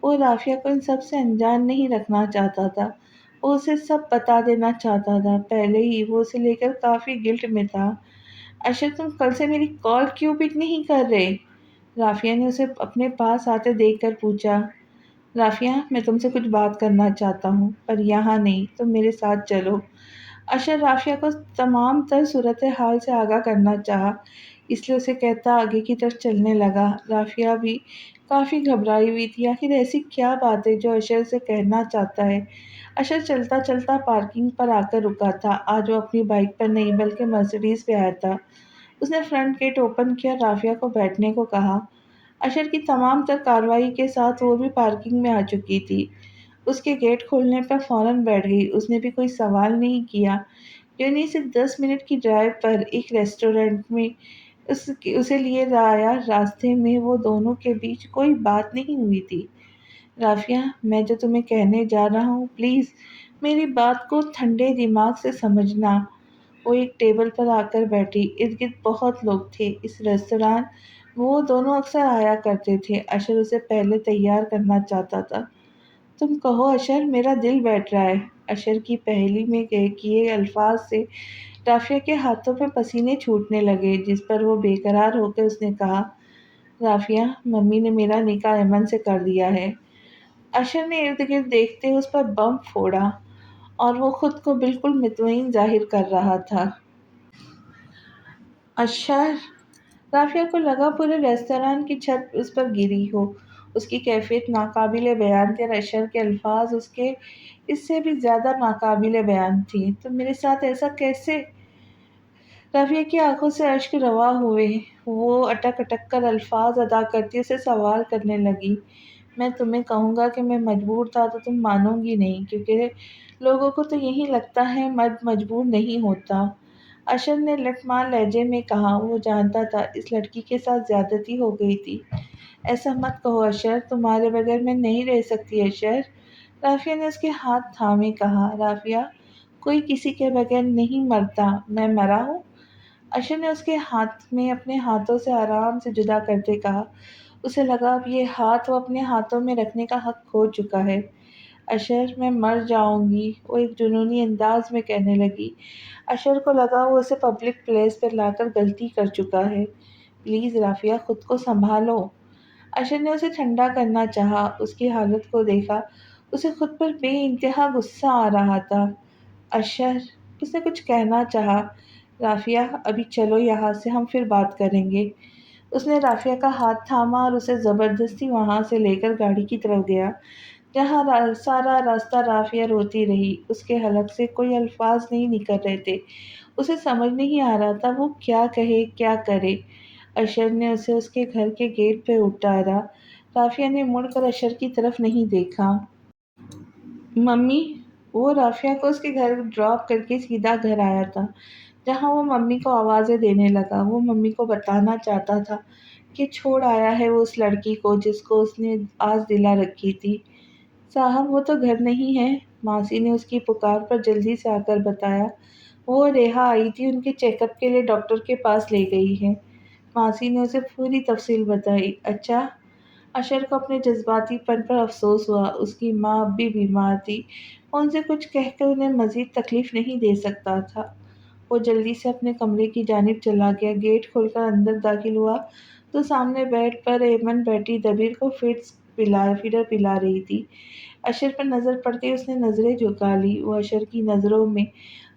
وہ رافعہ کو ان سب سے انجان نہیں رکھنا چاہتا تھا، وہ اسے سب بتا دینا چاہتا تھا۔ پہلے ہی وہ اسے لے کر کافی گلٹ میں تھا۔ اشر، تم کل سے میری کال کیوں پک نہیں کر رہے؟ رافعہ نے اسے اپنے پاس آتے دیکھ کر پوچھا۔ رافعہ، میں تم سے کچھ بات کرنا چاہتا ہوں، پر یہاں نہیں، تم میرے ساتھ چلو۔ اشر رافعہ کو تمام تر صورتحال سے آگاہ کرنا چاہا، اس لیے اسے کہتا آگے کی طرف چلنے لگا۔ رافعہ بھی کافی گھبرائی ہوئی تھی، آخر ایسی کیا بات ہے جو اشر سے کہنا چاہتا ہے۔ اشر چلتا چلتا پارکنگ پر آ کر رکا تھا۔ آج وہ اپنی بائک پر نہیں بلکہ مرسیڈیز پہ آیا تھا۔ اس نے فرنٹ گیٹ اوپن کیا اور رافعہ کو بیٹھنے کو کہا۔ اشر کی تمام تر کارروائی کے ساتھ وہ بھی پارکنگ میں آ چکی تھی۔ اس کے گیٹ کھولنے پر فوراً بیٹھ گئی۔ اس نے بھی کوئی سوال نہیں کیا۔ یونی سے 10 منٹ کی ڈرائیو پر ایک ریسٹورینٹ میں اسے لیے آیا۔ راستے میں وہ دونوں کے بیچ کوئی بات نہیں ہوئی تھی۔ رافعہ، میں جو تمہیں کہنے جا رہا ہوں، پلیز میری بات کو ٹھنڈے دماغ سے سمجھنا۔ وہ ایک ٹیبل پر آ کر بیٹھی۔ ارد گرد بہت لوگ تھے۔ اس ریستوران وہ دونوں اکثر آیا کرتے تھے۔ اشر اسے پہلے تیار کرنا چاہتا تھا۔ تم کہو اشر، میرا دل بیٹھ رہا ہے۔ اشر کی پہلی میں کیے الفاظ سے رافعہ کے ہاتھوں پہ پسینے چھوٹنے لگے، جس پر وہ بے قرار ہو کے اس نے کہا، رافعہ، ممی نے میرا نکاح ایمن سے کر دیا ہے۔ اشر نے ارد گرد دیکھتے اس پر بم پھوڑا، اور وہ خود کو بالکل مطمئن ظاہر کر رہا تھا۔ اشر، رافیہ کو لگا پورے ریستوران کی چھت اس پر گری ہو۔ اس کی کیفیت ناقابل بیان تھی اور اشر کے الفاظ اس سے بھی زیادہ ناقابل بیان تھی۔ تم میرے ساتھ ایسا کیسے؟ رافیہ کی آنکھوں سے اشک رواں ہوئے۔ وہ اٹک اٹک کر الفاظ ادا کرتی اسے سوال کرنے لگی۔ میں تمہیں کہوں گا کہ میں مجبور تھا تو تم مانو گی نہیں، کیونکہ لوگوں کو تو یہی لگتا ہے مرد مجبور نہیں ہوتا۔ اشر نے لٹمان لہجے میں کہا۔ وہ جانتا تھا اس لڑکی کے ساتھ زیادتی ہو گئی تھی۔ ایسا مت کہو اشر، تمہارے بغیر میں نہیں رہ سکتی اشر۔ رافیہ نے اس کے ہاتھ تھامے کہا۔ رافیہ، کوئی کسی کے بغیر نہیں مرتا، میں مرا ہوں؟ اشر نے اس کے ہاتھ میں اپنے ہاتھوں سے آرام سے جدا کرتے کہا۔ اسے لگا اب یہ ہاتھ وہ اپنے ہاتھوں میں رکھنے کا حق کھو چکا ہے۔ اشر، میں مر جاؤں گی، وہ ایک جنونی انداز میں کہنے لگی۔ اشر کو لگا وہ اسے پبلک پلیس پر لا کر غلطی کر چکا ہے۔ پلیز رافیہ، خود کو سنبھالو۔ اشر نے اسے ٹھنڈا کرنا چاہا۔ اس کی حالت کو دیکھا، اسے خود پر بے انتہا غصہ آ رہا تھا۔ اشر، اس نے کچھ کہنا چاہا۔ رافیہ، ابھی چلو یہاں سے، ہم پھر بات کریں گے۔ اس نے رافیہ کا ہاتھ تھاما اور اسے زبردستی وہاں سے لے کر گاڑی کی طرف گیا، جہاں سارا راستہ رافیہ روتی رہی۔ اس کے حلق سے کوئی الفاظ نہیں نکل رہے تھے۔ اسے سمجھ نہیں آ رہا تھا وہ کیا کہے کیا کرے۔ اشر نے اسے اس کے گھر کے گیٹ پہ اتارا۔ رافیہ نے مڑ کر اشر کی طرف نہیں دیکھا۔ ممی، وہ رافیہ کو اس کے گھر ڈراپ کر کے سیدھا گھر آیا تھا، جہاں وہ ممی کو آوازیں دینے لگا۔ وہ ممی کو بتانا چاہتا تھا کہ چھوڑ آیا ہے وہ اس لڑکی کو جس کو اس نے آس دلا رکھی تھی۔ صاحب، وہ تو گھر نہیں ہے، ماسی نے اس کی پکار پر جلدی سے آ کر بتایا۔ وہ ریحا آئی تھی، ان کے چیک اپ کے لیے ڈاکٹر کے پاس لے گئی ہے۔ ماسی نے اسے پوری تفصیل بتائی۔ اچھا؟ اشر کو اپنے جذباتی پن پر افسوس ہوا۔ اس کی ماں اب بھی بیمار تھی، وہ ان سے کچھ کہہ کر انہیں مزید تکلیف نہیں دے سکتا تھا۔ وہ جلدی سے اپنے کمرے کی جانب چلا گیا۔ گیٹ کھول کر اندر داخل ہوا تو سامنے بیڈ پر ایمن بیٹھی دبیر کو فیڈر پلا رہی تھی۔ اشر پر نظر پڑتے ہی اس نے نظریں جھکا لی۔ وہ اشر کی نظروں میں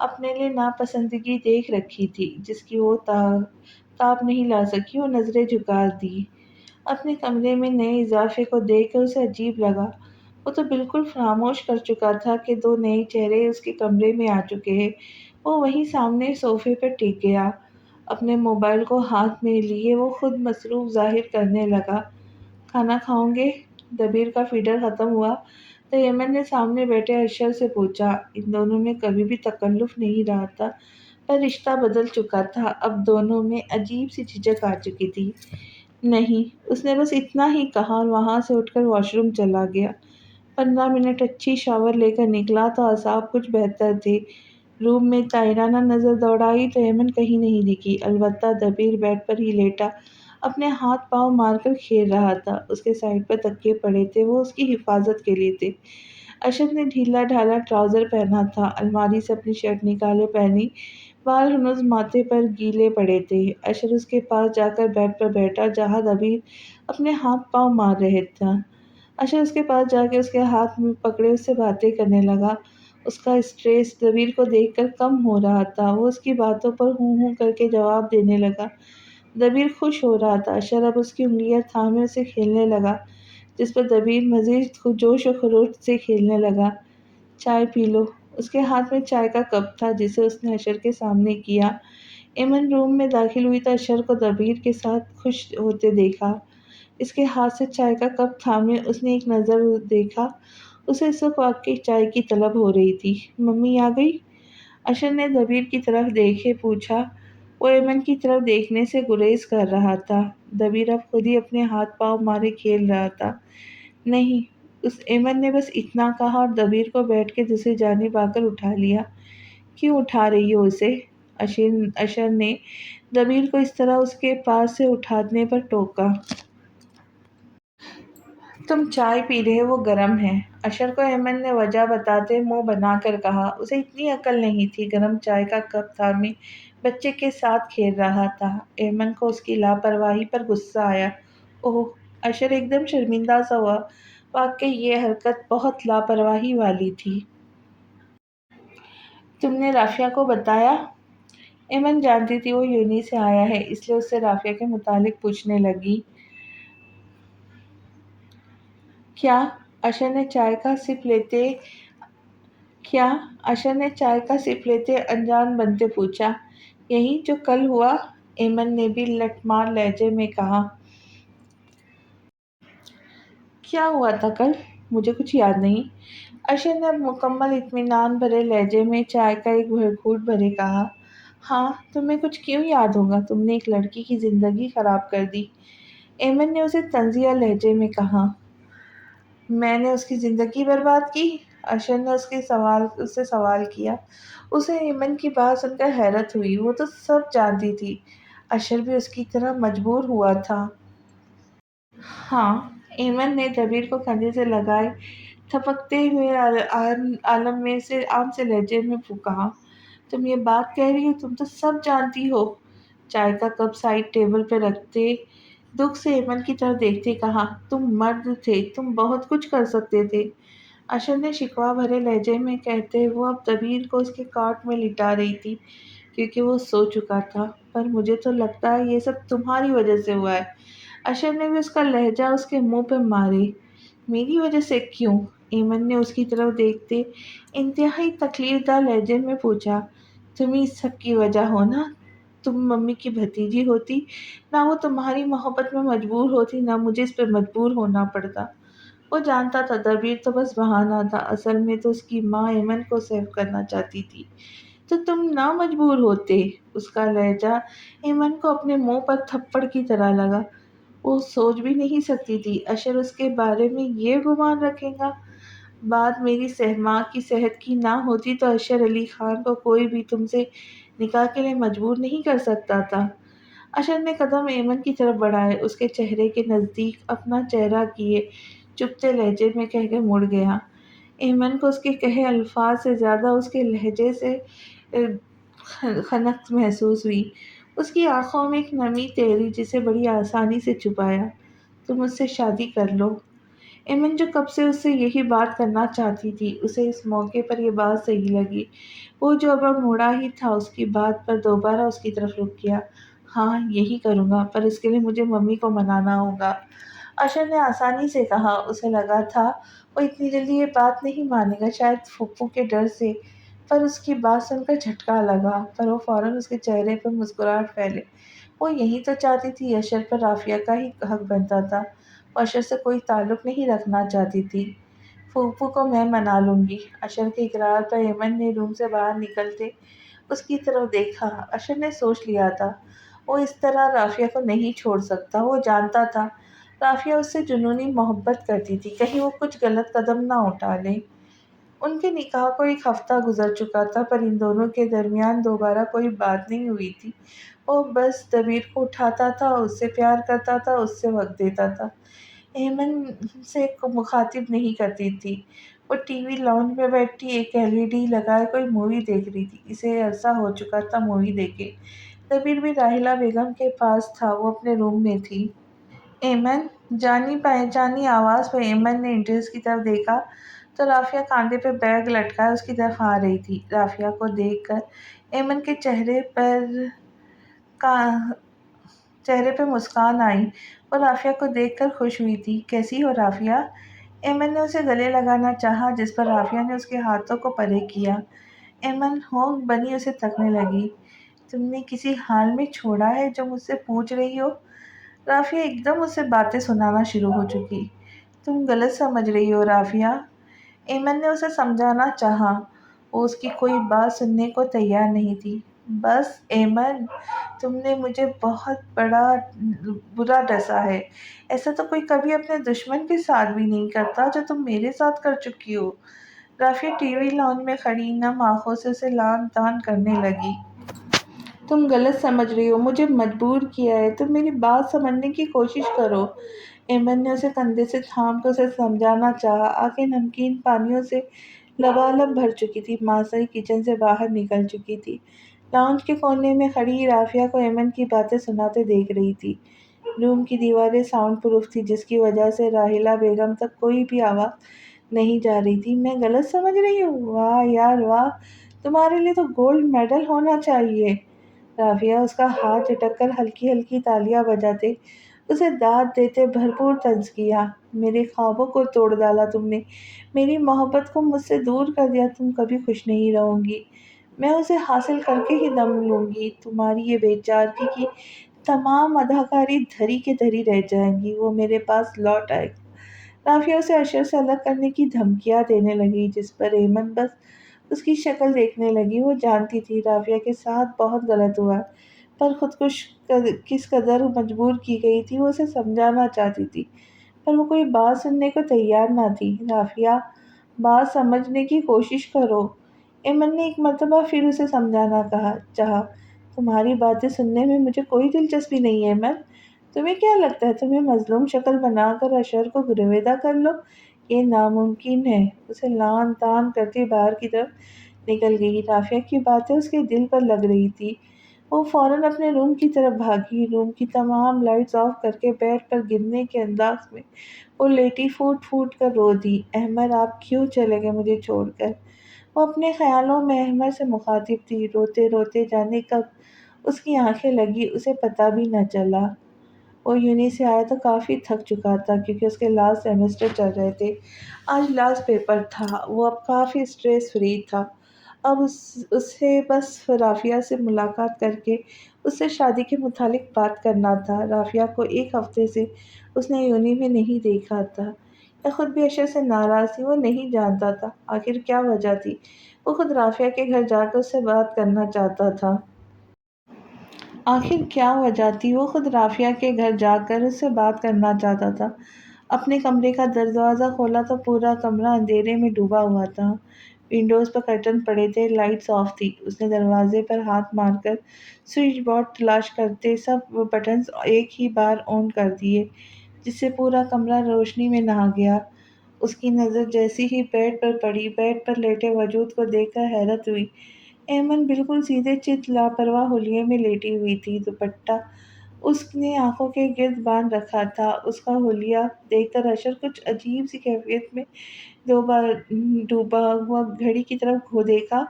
اپنے لیے ناپسندگی دیکھ رکھی تھی، جس کی وہ تاب نہیں لا سکی۔ وہ نظریں جھکا دی۔ اپنے کمرے میں نئے اضافے کو دیکھ کر اسے عجیب لگا۔ وہ تو بالکل فراموش کر چکا تھا کہ دو نئے چہرے اس کے کمرے میں آ چکے ہیں۔ وہ وہیں سامنے صوفے پر ٹک گیا، اپنے موبائل کو ہاتھ میں لیے وہ خود مصروف ظاہر کرنے لگا۔ کھانا کھاؤں گے؟ دبیر کا فیڈر ختم ہوا تو ایمن نے سامنے بیٹھے اشر سے پوچھا۔ ان دونوں میں کبھی بھی تکلف نہیں رہا تھا، پر رشتہ بدل چکا تھا۔ اب دونوں میں عجیب سی جھجک آ چکی تھی۔ نہیں، اس نے بس اتنا ہی کہا اور وہاں سے اٹھ کر واش روم چلا گیا۔ 15 منٹ اچھی شاور لے کر نکلا تو اعصاب کچھ بہتر تھے۔ روم میں طاہرانہ نظر دوڑائی تو ایمن کہیں نہیں دکھی، البتہ دبیر بیڈ پر ہی لیٹا اپنے ہاتھ پاؤں مار کر کھیل رہا تھا۔ اس کے سائڈ پر تکیے پڑے تھے، وہ اس کی حفاظت کے لیے تھے۔ اشر نے ڈھیلا ڈھالا ٹراؤزر پہنا تھا، الماری سے اپنی شرٹ نکالے پہنی، بال ہنوز ماتھے پر گیلے پڑے تھے۔ اشر اس کے پاس جا کر بیڈ پر بیٹھا جہاں دبیر اپنے ہاتھ پاؤں مار رہے تھا۔ اشر اس کے پاس جا کے اس کے ہاتھ میں پکڑے اس سے باتیں کرنے لگا۔ اس کا اسٹریس دبیر کو دیکھ کر کم ہو رہا تھا۔ وہ اس کی باتوں پر ہوں ہوں کر کے جواب دینے لگا۔ دبیر خوش ہو رہا تھا۔ اشر اب اس کی انگلیاں تھامے اسے کھیلنے لگا، جس پر دبیر مزید جوش و خروش سے کھیلنے لگا۔ چائے پی لو۔ اس کے ہاتھ میں چائے کا کپ تھا جسے اس نے اشر کے سامنے کیا۔ ایمن روم میں داخل ہوئی تو اشر کو دبیر کے ساتھ خوش ہوتے دیکھا۔ اس کے ہاتھ سے چائے کا کپ تھامے اس نے ایک نظر دیکھا۔ اسے اس وقت واقعی چائے کی طلب ہو رہی تھی۔ ممی آ گئی؟ اشر نے دبیر کی طرف دیکھے پوچھا۔ وہ ایمن کی طرف دیکھنے سے گریز کر رہا تھا۔ دبیر اب خود ہی اپنے ہاتھ پاؤں مارے کھیل رہا تھا۔ نہیں، اس ایمن نے بس اتنا کہا اور دبیر کو بیٹھ کے دوسری جانب آ کر اٹھا لیا۔ کیوں اٹھا رہی ہو اسے؟ اشر نے دبیر کو اس طرح اس کے پاس سے اٹھانے پر ٹوکا۔ تم چائے پی رہے، وہ گرم ہے۔ اشر کو ایمن نے وجہ بتاتے منہ بنا کر کہا۔ اسے اتنی عقل نہیں تھی، گرم چائے کا کپ تھامے بچے کے ساتھ کھیل رہا تھا۔ ایمن کو اس کی لاپرواہی پر غصہ آیا۔ اوہ! اشر ایک دم شرمندہ سا ہوا، واقعی یہ حرکت بہت لاپرواہی والی تھی۔ تم نے رافیہ کو بتایا؟ ایمن جانتی تھی وہ یونی سے آیا ہے، اس لیے اس سے رافیہ کے متعلق پوچھنے لگی۔ کیا اشر نے چائے کا سپ لیتے کیا اشر نے چائے کا سپ لیتے انجان بنتے پوچھا۔ یہی جو کل ہوا، ایمن نے بھی لٹمار لہجے میں کہا۔ کیا ہوا تھا کل؟ مجھے کچھ یاد نہیں، اشر نے اب مکمل اطمینان بھرے لہجے میں چائے کا ایک گھونٹ بھرے کہا۔ ہاں، تمہیں کچھ کیوں یاد ہوگا، تم نے ایک لڑکی کی زندگی خراب کر دی، ایمن نے اسے طنزیہ لہجے میں کہا۔ میں نے اس کی زندگی برباد کی؟ اشر نے اس سے سوال کیا۔ اسے ایمن کی بات سن کر حیرت ہوئی، وہ تو سب جانتی تھی، اشر بھی اس کی طرح مجبور ہوا تھا۔ ہاں، ایمن نے دبیر کو کندھے سے لگائے تھپکتے ہوئے عام سے لہجے میں کہا۔ تم یہ بات کہہ رہی ہو، تم تو سب جانتی ہو، چائے کا کپ سائڈ ٹیبل پہ رکھتے دکھ سے ایمن کی طرف دیکھتے کہا۔ تم مرد تھے، تم بہت کچھ کر سکتے تھے، اشر نے شکوہ بھرے لہجے میں کہتے وہ اب دبیر کو اس کے کاٹ میں لٹا رہی تھی کیونکہ وہ سو چکا تھا۔ پر مجھے تو لگتا ہے یہ سب تمہاری وجہ سے ہوا ہے، اشر نے بھی اس کا لہجہ اس کے منہ پہ مارے۔ میری وجہ سے کیوں؟ ایمن نے اس کی طرف دیکھتے انتہائی تکلیف دہ لہجے میں پوچھا۔ تم ہی سب کی وجہ ہو نا، تم ممی کی بھتیجی ہوتی، نہ وہ تمہاری محبت میں مجبور ہوتی، نہ مجھے اس پہ مجبور ہونا پڑتا۔ وہ جانتا تھا دبیر تو بس بہانہ تھا، اصل میں تو اس کی ماں ایمن کو سیو کرنا چاہتی تھی، تو تم نہ مجبور ہوتے۔ اس کا لہجہ ایمن کو اپنے منہ پر تھپڑ کی طرح لگا۔ وہ سوچ بھی نہیں سکتی تھی اشر اس کے بارے میں یہ گمان رکھے گا۔ بات میری ماں کی صحت کی نہ ہوتی تو اشر علی خان کو کوئی بھی تم سے نکاح کے لیے مجبور نہیں کر سکتا تھا۔ اشر نے قدم ایمن کی طرف بڑھائے، اس کے چہرے کے نزدیک اپنا چہرہ کیے چپتے لہجے میں کہہ کے مڑ گیا۔ ایمن کو اس کے کہے الفاظ سے زیادہ اس کے لہجے سے خنق محسوس ہوئی۔ اس کی آنکھوں میں ایک نمی تیری جسے بڑی آسانی سے چھپایا۔ تم مجھ سے شادی کر لو، ایمن جو کب سے اس سے یہی بات کرنا چاہتی تھی، اسے اس موقع پر یہ بات صحیح لگی۔ وہ جو اب مڑا ہی تھا اس کی بات پر دوبارہ اس کی طرف رک گیا۔ ہاں، یہی کروں گا، پر اس کے لیے مجھے ممی کو منانا ہوگا، اشر نے آسانی سے کہا۔ اسے لگا تھا وہ اتنی جلدی یہ بات نہیں مانے گا، شاید پھوپھو کے ڈر سے، پر اس کی بات سن کر جھٹکا لگا، پر وہ فوراً اس کے چہرے پر مسکراہٹ پھیلے۔ وہ یہی تو چاہتی تھی، اشر پر رافیہ کا ہی حق بنتا تھا، وہ اشر سے کوئی تعلق نہیں رکھنا چاہتی تھی۔ پھوپھو کو میں منا لوں گی، اشر کے اقرار پر ایمن نے روم سے باہر نکلتے اس کی طرف دیکھا۔ اشر نے سوچ لیا تھا وہ اس طرح رافیہ کو نہیں چھوڑ سکتا، وہ جانتا تھا رافیہ اس سے جنونی محبت کرتی تھی، کہیں وہ کچھ غلط قدم نہ اٹھا لے۔ ان کے نکاح کو ایک ہفتہ گزر چکا تھا، پر ان دونوں کے درمیان دوبارہ کوئی بات نہیں ہوئی تھی۔ وہ بس دبیر کو اٹھاتا تھا، اس سے پیار کرتا تھا، اس سے وقت دیتا تھا، ایمن سے مخاطب نہیں کرتی تھی۔ وہ ٹی وی لاؤنج میں بیٹھی ایک LED لگائے کوئی مووی دیکھ رہی تھی، اسے عرصہ ہو چکا تھا مووی دیکھے۔ دبیر بھی راحیلہ بیگم کے پاس تھا، وہ اپنے روم میں تھی۔ ایمن، جانی پہچانی آواز پر ایمن نے انٹرس کی طرف دیکھا تو رافیہ کاندھے پہ بیگ لٹکائے اس کی طرف آ رہی تھی۔ رافیہ کو دیکھ کر ایمن کے چہرے پہ مسکان آئی، وہ رافیہ کو دیکھ کر خوش ہوئی تھی۔ کیسی ہو رافیہ؟ ایمن نے اسے گلے لگانا چاہا، جس پر رافیہ نے اس کے ہاتھوں کو پرے کیا۔ ایمن ہونک بنی اسے تکنے لگی۔ تم نے کسی حال میں چھوڑا ہے جو مجھ سے پوچھ رہی ہو؟ رافیہ ایک دم اسے باتیں سنانا شروع ہو چکی۔ تم غلط سمجھ رہی ہو رافیہ، ایمن نے اسے سمجھانا چاہا، وہ اس کی کوئی بات سننے کو تیار نہیں تھی۔ بس ایمن، تم نے مجھے بہت برا ڈسا ہے، ایسا تو کوئی کبھی اپنے دشمن کے ساتھ بھی نہیں کرتا جو تم میرے ساتھ کر چکی ہو۔ رافیہ ٹی وی لاؤنج میں کھڑی نم آنکھوں سے اسے لان تان کرنے لگی۔ تم غلط سمجھ رہی ہو، مجھے مجبور کیا ہے، تم میری بات سمجھنے کی کوشش کرو۔ ایمن نے اسے کندھے سے تھام کر اسے سمجھانا چاہا، آنکھیں نمکین پانیوں سے لبالب بھر چکی تھی، ماسائی کچن سے باہر نکل چکی تھی، لاؤنج کے کونے میں کھڑی رافیہ کو ایمن کی باتیں سناتے دیکھ رہی تھی۔ روم کی دیواریں ساؤنڈ پروف تھی، جس کی وجہ سے راحیلہ بیگم تک کوئی بھی آواز نہیں جا رہی تھی۔ میں غلط سمجھ رہی ہوں؟ واہ یار واہ، تمہارے لیے تو گولڈ میڈل ہونا چاہیے، رافعہ اس کا ہاتھ جھٹک کر ہلکی ہلکی تالیاں بجاتے اسے داد دیتے بھرپور طنز کیا۔ میرے خوابوں کو توڑ ڈالا تم نے، میری محبت کو مجھ سے دور کر دیا، تم کبھی خوش نہیں رہوں گی، میں اسے حاصل کر کے ہی دم لوں گی، تمہاری یہ بے چارگی کی تمام اداکاری دھری کے دھری رہ جائیں گی، وہ میرے پاس لوٹ آئے گا۔ رافعہ اسے اشر سے الگ کرنے کی دھمکیاں دینے لگی، جس پر ایمن بس اس کی شکل دیکھنے لگی۔ وہ جانتی تھی رافعہ کے ساتھ بہت غلط ہوا ہے، پر خود کو کس قدر مجبور کی گئی تھی وہ اسے سمجھانا چاہتی تھی، پر وہ کوئی بات سننے کو تیار نہ تھی۔ رافعہ، بات سمجھنے کی کوشش کرو، ایمن نے ایک مرتبہ پھر اسے سمجھانا چاہا۔ تمہاری باتیں سننے میں مجھے کوئی دلچسپی نہیں ہے ایمن، تمہیں کیا لگتا ہے تمہیں مظلوم شکل بنا کر اشر کو گرویدہ کر لو؟ یہ ناممکن ہے۔ اسے لان تان کرتی باہر کی طرف نکل گئی۔ رافعہ کی باتیں اس کے دل پر لگ رہی تھی۔ وہ فوراً اپنے روم کی طرف بھاگی، روم کی تمام لائٹس آف کر کے بیڈ پر گرنے کے انداز میں وہ لیٹی پھوٹ پھوٹ کر رو دی۔ احمد آپ کیوں چلے گئے مجھے چھوڑ کر؟ وہ اپنے خیالوں میں احمد سے مخاطب تھی، روتے روتے جانے کب اس کی آنکھیں لگی اسے پتہ بھی نہ چلا۔ وہ یونی سے آیا تو کافی تھک چکا تھا کیونکہ اس کے لاسٹ سیمسٹر چل رہے تھے، آج لاسٹ پیپر تھا۔ وہ اب کافی اسٹریس فری تھا، اب اسے بس رافعہ سے ملاقات کر کے اس سے شادی کے متعلق بات کرنا تھا۔ رافعہ کو ایک ہفتے سے اس نے یونی میں نہیں دیکھا تھا، یا خود بھی اشر سے ناراض تھی، وہ نہیں جانتا تھا آخر کیا وجہ تھی۔ وہ خود رافعہ کے گھر جا کر اس سے بات کرنا چاہتا تھا۔ آخر کیا وجہ تھی وہ خود رافعہ کے گھر جا کر اس سے بات کرنا چاہتا تھا۔ اپنے کمرے کا دروازہ کھولا تو پورا کمرہ اندھیرے میں ڈوبا ہوا تھا، ونڈوز پر کرٹن پڑے تھے، لائٹس آف تھی۔ اس نے دروازے پر ہاتھ مار کر سوئچ بورڈ تلاش کرتے سب بٹنز ایک ہی بار آن کر دیے، جس سے پورا کمرہ روشنی میں نہا گیا۔ اس کی نظر جیسے ہی بیڈ پر پڑی، بیڈ پر لیٹے وجود کو دیکھ کر حیرت ہوئی۔ ایمن بالکل سیدھے چت لاپرواہ حلیے میں لیٹی ہوئی تھی، دوپٹہ اس نے آنکھوں کے گرد باندھ رکھا تھا۔ اس کا حلیہ دیکھ کر اشر کچھ عجیب سی کیفیت میں ڈوبا ہوا گھڑی کی طرف دیکھا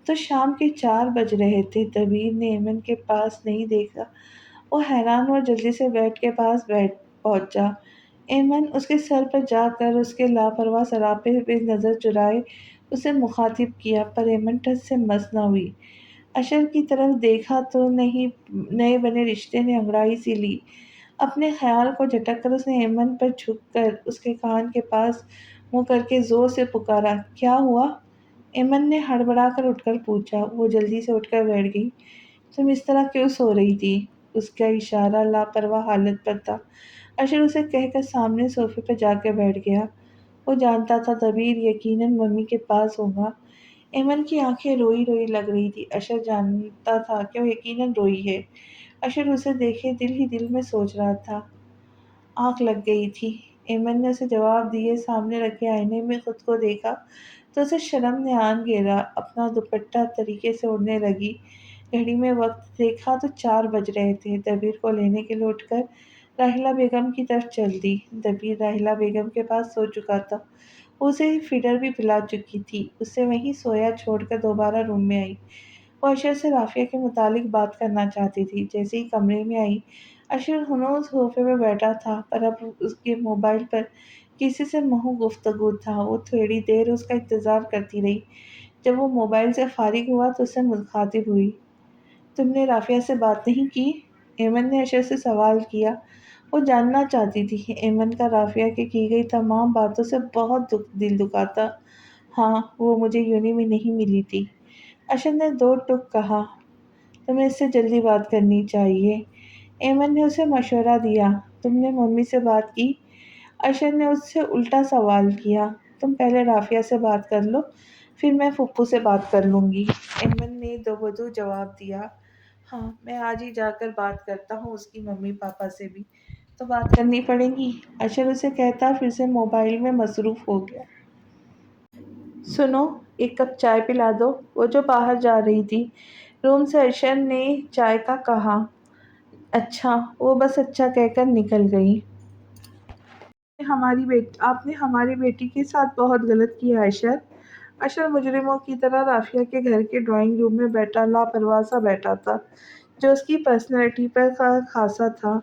تو شام کے 4 بج رہے تھے۔ دبیر نے ایمن کے پاس نہیں دیکھا، وہ حیران ہوا، جلدی سے بیڈ کے پاس پہنچا۔ ایمن اس کے سر پر جا کر اس کے لاپرواہ سراپے پہ نظر چرائے اسے مخاطب کیا، پر ایمن ٹس سے مس نہ ہوئی۔ اشر کی طرف دیکھا تو نئے بنے رشتے نے انگڑائی سی لی۔ اپنے خیال کو جھٹک کر اس نے ایمن پر جھک کر اس کے کان کے پاس منہ کر کے زور سے پکارا، کیا ہوا؟ ایمن نے ہڑبڑا کر اٹھ کر پوچھا۔ وہ جلدی سے اٹھ کر بیٹھ گئی۔ تم اس طرح کیوں سو رہی تھی؟ اس کا اشارہ لاپرواہ حالت پر تھا۔ اشر اسے کہہ کر سامنے صوفے پہ جا کے بیٹھ گیا۔ وہ جانتا تھا دبیر یقیناً ممی کے پاس ہوگا۔ ایمن کی آنکھیں روئی روئی لگ رہی تھی۔ اشر جانتا تھا کہ وہ یقیناً روئی ہے۔ اشر اسے دیکھے دل ہی دل میں سوچ رہا تھا، آنکھ لگ گئی تھی۔ ایمن نے اسے جواب دیے سامنے رکھے آئینے میں خود کو دیکھا تو اسے شرم نے آن گھیرا، اپنا دوپٹہ طریقے سے اوڑھنے لگی۔ گھڑی میں وقت دیکھا تو 4 بج رہے تھے۔ دبیر کو لینے کے لیے اٹھ کر راحلہ بیگم کی طرف چل دی۔ دبیر راحلہ بیگم کے پاس سو چکا تھا، وہ اسے فیڈر بھی پلا چکی تھی۔ اسے وہیں سویا چھوڑ کر دوبارہ روم میں آئی۔ وہ اشر سے رافعہ کے متعلق بات کرنا چاہتی تھی۔ جیسے ہی کمرے میں آئی، اشر ہنوز صوفے پہ بیٹھا تھا، پر اب اس کے موبائل پر کسی سے محو گفتگو تھا۔ وہ تھوڑی دیر اس کا انتظار کرتی رہی۔ جب وہ موبائل سے فارغ ہوا تو اس سے مخاطب ہوئی، تم نے رافعہ سے بات نہیں کی؟ ایمن نے اشر سے سوال کیا۔ وہ جاننا چاہتی تھی ایمن کا رافعہ کے کی گئی تمام باتوں سے بہت دل دکھا تھا۔ ہاں، وہ مجھے یونی میں نہیں ملی تھی، اشر نے 2 ٹک کہا۔ تمہیں اس سے جلدی بات کرنی چاہیے، ایمن نے اسے مشورہ دیا۔ تم نے ممی سے بات کی؟ اشر نے اس سے الٹا سوال کیا۔ تم پہلے رافعہ سے بات کر لو، پھر میں پھپھو سے بات کر لوں گی، ایمن نے بدو جواب دیا۔ ہاں، میں آج ہی جا کر بات کرتا ہوں، اس کی ممی پاپا سے بھی تو بات کرنی پڑے گی، اشر اسے کہتا پھر سے موبائل میں مصروف ہو گیا۔ سنو، ایک کپ چائے پلا دو، وہ جو باہر جا رہی تھی روم سے اشر نے چائے کا کہا۔ اچھا، وہ بس اچھا کہہ کر نکل گئی۔ آپ نے ہماری بیٹی کے ساتھ بہت غلط کیا اشر۔ اشر مجرموں کی طرح رافعہ کے گھر کے ڈرائنگ روم میں بیٹھا لاپرواہ سا بیٹھا تھا، جو اس کی پرسنالٹی پر خاصا تھا،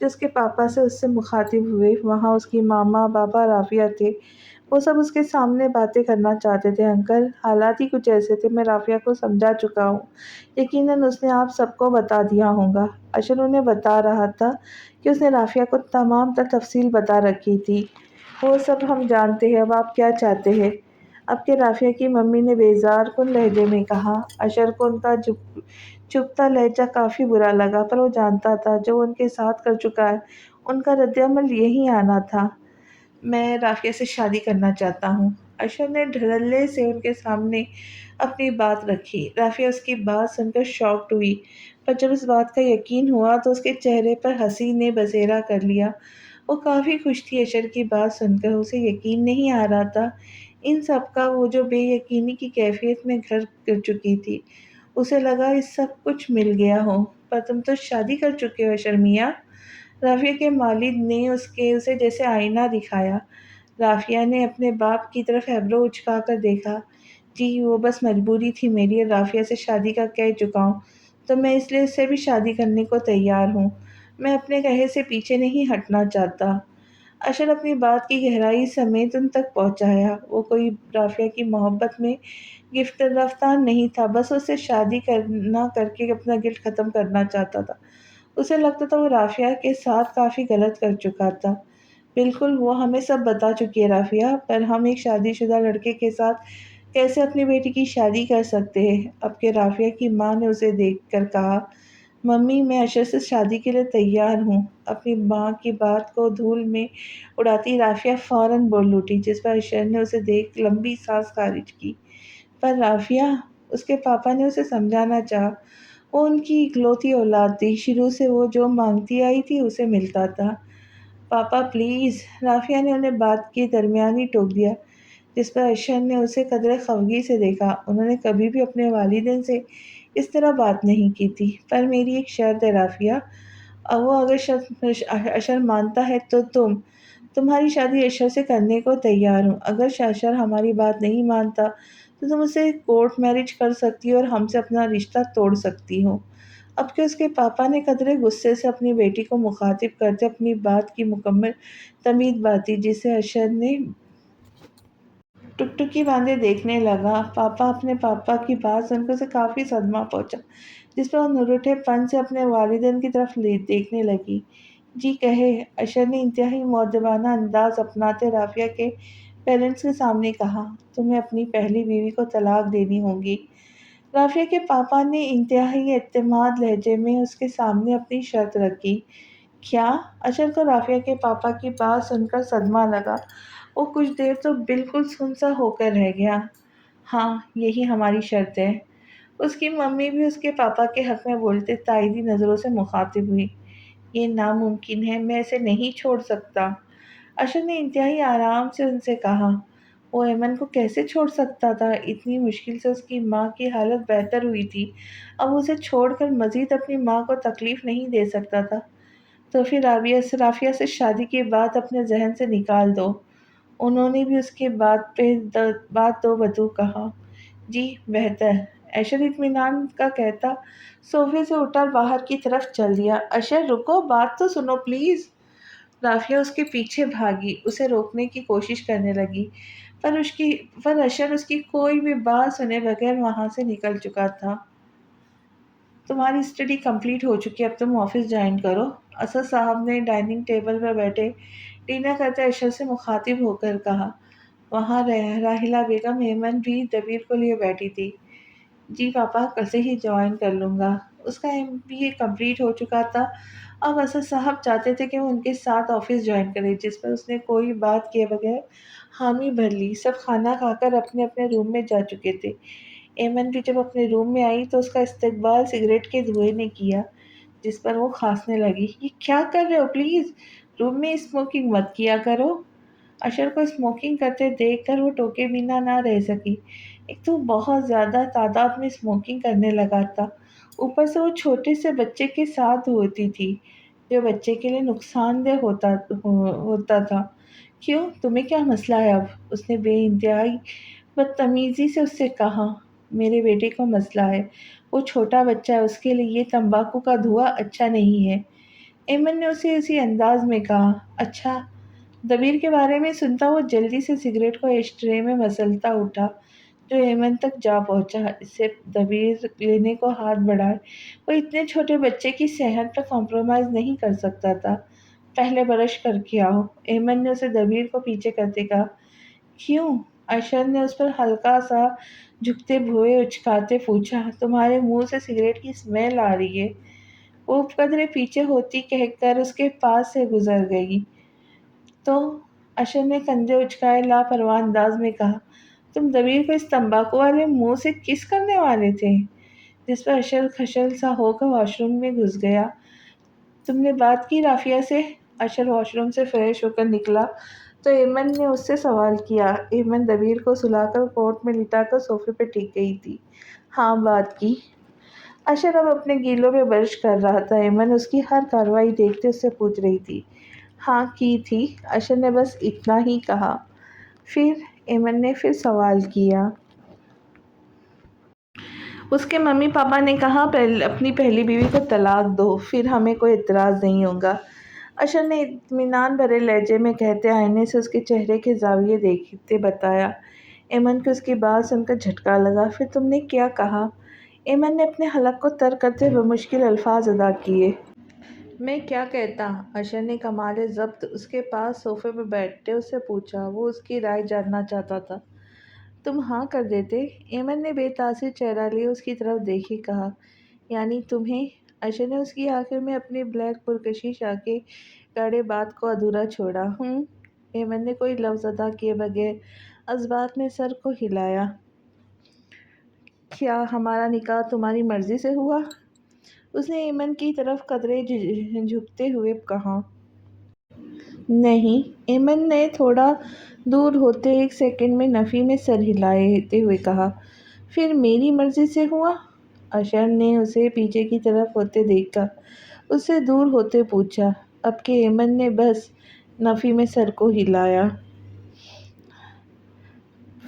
جو اس کے پاپا سے اس سے مخاطب ہوئے، وہاں اس کی ماما بابا رافیہ تھے، وہ سب اس کے سامنے باتیں کرنا چاہتے تھے۔ انکل، حالات ہی کچھ ایسے تھے، میں رافیہ کو سمجھا چکا ہوں، یقیناً اس نے آپ سب کو بتا دیا ہوگا۔ اشر انہیں بتا رہا تھا کہ اس نے رافیہ کو تمام تر تفصیل بتا رکھی تھی۔ وہ سب ہم جانتے ہیں، اب آپ کیا چاہتے ہیں؟ اب کہ رافیہ کی ممی نے بیزار کن لہجے میں کہا۔ اشر کو ان کا چپتا لہجہ کافی برا لگا، پر وہ جانتا تھا جو وہ ان کے ساتھ کر چکا ہے ان کا رد عمل یہی آنا تھا۔ میں رافیہ سے شادی کرنا چاہتا ہوں۔ اشر نے دھڑلے سے ان کے سامنے اپنی بات رکھی۔ رافیہ اس کی بات سن کر شاکڈ ہوئی، پر جب اس بات کا یقین ہوا تو اس کے چہرے پر ہنسی نے بسیرا کر لیا۔ وہ کافی خوش تھی اشر کی بات سن کر، اسے یقین نہیں آ رہا تھا ان سب کا، وہ جو بے یقینی کی کیفیت میں گھر کر چکی تھی۔ اسے لگا اس سب کچھ مل گیا ہو۔ پر تم تو شادی کر چکے ہو اشر میاں۔ رافیہ کے والد نے اسے جیسے آئینہ دکھایا۔ رافیہ نے اپنے باپ کی طرف ایبرو اچکا کر دیکھا۔ جی وہ بس مجبوری تھی میری، رافیہ سے شادی کا کہہ چکا ہوں تو میں اس لیے اس سے بھی شادی کرنے کو تیار ہوں، میں اپنے کہے سے پیچھے نہیں ہٹنا چاہتا۔ اشر اپنی بات کی گہرائی سمیت ان تک پہنچایا۔ وہ کوئی رافیہ کی محبت میں گرفتار نہیں تھا، بس اسے شادی کرنا کر کے اپنا گلٹ ختم کرنا چاہتا تھا۔ اسے لگتا تھا وہ رافیہ کے ساتھ کافی غلط کر چکا تھا۔ بالکل، وہ ہمیں سب بتا چکی ہے رافیہ، پر ہم ایک شادی شدہ لڑکے کے ساتھ کیسے اپنی بیٹی کی شادی کر سکتے ہیں؟ اب کہ رافیہ کی ماں نے اسے دیکھ کر کہا، ممی میں اشر سے شادی کے لیے تیار ہوں۔ اپنی ماں کی بات کو دھول میں اڑاتی رافیہ فوراً بول اٹھی، جس پر اشر نے اسے دیکھ لمبی سانس خارج کی۔ پر رافیہ، اس کے پاپا نے اسے سمجھانا چاہا، وہ ان کی اکلوتی اولاد تھی، شروع سے وہ جو مانگتی آئی تھی اسے ملتا تھا۔ پاپا پلیز، رافیہ نے انہیں بات کے درمیان ہی ٹوک دیا، جس پر اشر نے اسے قدرے خفگی سے دیکھا۔ انہوں نے کبھی بھی اپنے والدین سے اس طرح بات نہیں کی تھی۔ پر میری ایک شرط ہے رافیہ، وہ اگر اشر مانتا ہے تو تمہاری شادی اشر سے کرنے کو تیار ہوں۔ اگر اشر ہماری بات نہیں مانتا تو تم اسے کورٹ میرج کر سکتی ہو اور ہم سے اپنا رشتہ توڑ سکتی ہو۔ اب کہ اس کے پاپا نے قدرے غصے سے اپنی بیٹی کو مخاطب کرتے اپنی بات کی مکمل تمید باندھی، جسے اشر نے ٹکٹکی باندھے دیکھنے لگا۔ پاپا اپنے پاپا کی بات سن کر اسے کافی صدمہ پہنچا، جس پر وہ نروٹھے پن سے اپنے والدین کی طرف دیکھنے لگی۔ جی کہے، اشر نے انتہائی مؤدبانہ انداز اپناتے رافیہ کے پیرنٹس کے سامنے کہا، تمہیں اپنی پہلی بیوی کو طلاق دینی ہوگی۔ رافیہ کے پاپا نے انتہائی اعتماد لہجے میں اس کے سامنے اپنی شرط رکھی۔ کیا؟ اشر کو رافیہ کے پاپا کی بات سن کر صدمہ لگا۔ وہ کچھ دیر تو بالکل سن سا ہو کر رہ گیا۔ ہاں، یہی ہماری شرط ہے۔ اس کی ممی بھی اس کے پاپا کے حق میں بولتے تائیدی نظروں سے مخاطب ہوئی۔ یہ ناممکن ہے، میں اسے نہیں چھوڑ سکتا۔ اشر نے انتہائی آرام سے ان سے کہا۔ وہ ایمن کو کیسے چھوڑ سکتا تھا؟ اتنی مشکل سے اس کی ماں کی حالت بہتر ہوئی تھی، اب اسے چھوڑ کر مزید اپنی ماں کو تکلیف نہیں دے سکتا تھا۔ تو پھر رافیہ سے شادی کی بات اپنے ذہن سے نکال دو۔ انہوں نے بھی اس کے بات دو بدو کہا۔ جی بہتر، اشر اطمینان کا کہتا صوفے سے اٹھا اور باہر کی طرف چل دیا۔ اشر رکو، بات تو سنو پلیز۔ رافیہ اس کے پیچھے بھاگی، اسے روکنے کی کوشش کرنے لگی، پر اشر اس کی کوئی بھی بات سنے بغیر وہاں سے نکل چکا تھا۔ تمہاری اسٹڈی کمپلیٹ ہو چکی، اب تم آفس جوائن کرو، اسد صاحب نے ڈائننگ ٹیبل پر بیٹھے ڈنر کرتے اشر سے مخاطب ہو کر کہا۔ وہاں راحلہ بیگم ایمن بھی دبیر کو لیے بیٹھی تھی۔ جی پاپا، کل سے ہی جوائن کر لوں گا۔ اس کا MBA کمپلیٹ ہو چکا تھا، اب اسد صاحب چاہتے تھے کہ وہ ان کے ساتھ آفس جوائن کرے، جس پر اس نے کوئی بات کیے بغیر حامی بھر لی۔ سب کھانا کھا کر اپنے اپنے روم میں جا چکے تھے۔ ایمن بھی جب اپنے روم میں آئی تو اس کا استقبال سگریٹ کے دھوئیں نے کیا، جس پر وہ کھانسنے لگی۔ یہ کیا کر رہے ہو؟ پلیز روم میں اسموکنگ مت کیا کرو۔ اشر کو اسموکنگ کرتے دیکھ کر وہ ٹوکے بنا نہ رہ سکی۔ ایک تو بہت زیادہ تعداد میں اسموکنگ کرنے لگا تھا، اوپر سے وہ چھوٹے سے بچے کے ساتھ ہوتی تھی، جو بچے کے لیے نقصان دہ ہوتا تھا۔ کیوں، تمہیں کیا مسئلہ ہے اب؟ اس نے بے انتہائی بدتمیزی سے اس سے کہا۔ میرے بیٹے کو مسئلہ ہے، وہ چھوٹا بچہ ہے، اس کے لیے تمباکو کا دھواں اچھا نہیں ہے۔ ایمن نے اسے اسی انداز میں کہا۔ اچھا، دبیر کے بارے میں سنتا وہ جلدی سے سگریٹ کو ایش ٹرے میں مسلتا اٹھا جو ایمن تک جا پہنچا۔ اس سے دبیر لینے کو ہاتھ بڑھائے۔ وہ اتنے چھوٹے بچے کی صحت پر کمپرومائز نہیں کر سکتا تھا۔ پہلے برش کر کے آؤ، ایمن نے اسے دبیر کو پیچھے کرتے کہا۔ کیوں؟ اشر نے اس پر ہلکا سا جھکتے ہوئے اچکاتے پوچھا۔ تمہارے منہ سے سگریٹ کی اسمیل آ رہی ہے۔ وہ قدرے پیچھے ہوتی کہہ کر اس کے پاس سے گزر گئی۔ تو اشر نے کندھے اچکائے لاپرواہ انداز میں کہا، تم دبیر کو اس تمباکو والے منہ سے کس کرنے والے تھے؟ جس پر اشر کھشل سا ہو کر واش روم میں گھس گیا۔ تم نے بات کی رافیہ سے؟ اشر واش روم سے فریش ہو کر نکلا تو ایمن نے اس سے سوال کیا۔ ایمن دبیر کو سلا کر کوٹ میں لٹا کر صوفے پہ ٹک گئی تھی۔ ہاں، بات کی۔ اشر اب اپنے گیلوں پہ برش کر رہا تھا۔ ایمن اس کی ہر کارروائی دیکھتے اس سے پوچھ رہی تھی۔ ہاں کی تھی، اشر نے بس اتنا ہی کہا۔ پھر؟ ایمن نے پھر سوال کیا۔ اس کے ممی پاپا نے کہا اپنی پہلی بیوی کو طلاق دو، پھر ہمیں کوئی اعتراض نہیں ہوگا، اشر نے اطمینان بھرے لہجے میں کہتے آئینے سے اس کے چہرے کے زاویے دیکھتے بتایا۔ ایمن کو اس کی بات سن کر جھٹکا لگا۔ پھر تم نے کیا کہا؟ ایمن نے اپنے حلق کو تر کرتے بمشکل الفاظ ادا کیے۔ میں کیا کہتا؟ اشر نے کمال ضبط اس کے پاس صوفے پہ بیٹھتے اس سے پوچھا۔ وہ اس کی رائے جاننا چاہتا تھا۔ تم ہاں کر دیتے؟ ایمن نے بے تاثیر چہرہ لیے اس کی طرف دیکھے کہا۔ یعنی تمہیں؟ اشر نے اس کی آنکھوں میں اپنی بلیک پرکشش آنکھیں گاڑے بات کو ادھورا چھوڑا۔ ایمن نے کوئی لفظ ادا کیے بغیر اس بات میں سر کو ہلایا۔ کیا ہمارا نکاح تمہاری مرضی سے ہوا؟ اس نے ایمن کی طرف قدرے جھکتے ہوئے کہا۔ نہیں، ایمن نے تھوڑا دور ہوتے ایک سیکنڈ میں نفی میں سر ہلاتے ہوئے کہا۔ پھر میری مرضی سے ہوا؟ اشر نے اسے پیچھے کی طرف ہوتے دیکھا اس سے دور ہوتے پوچھا۔ اب کہ ایمن نے بس نفی میں سر کو ہلایا۔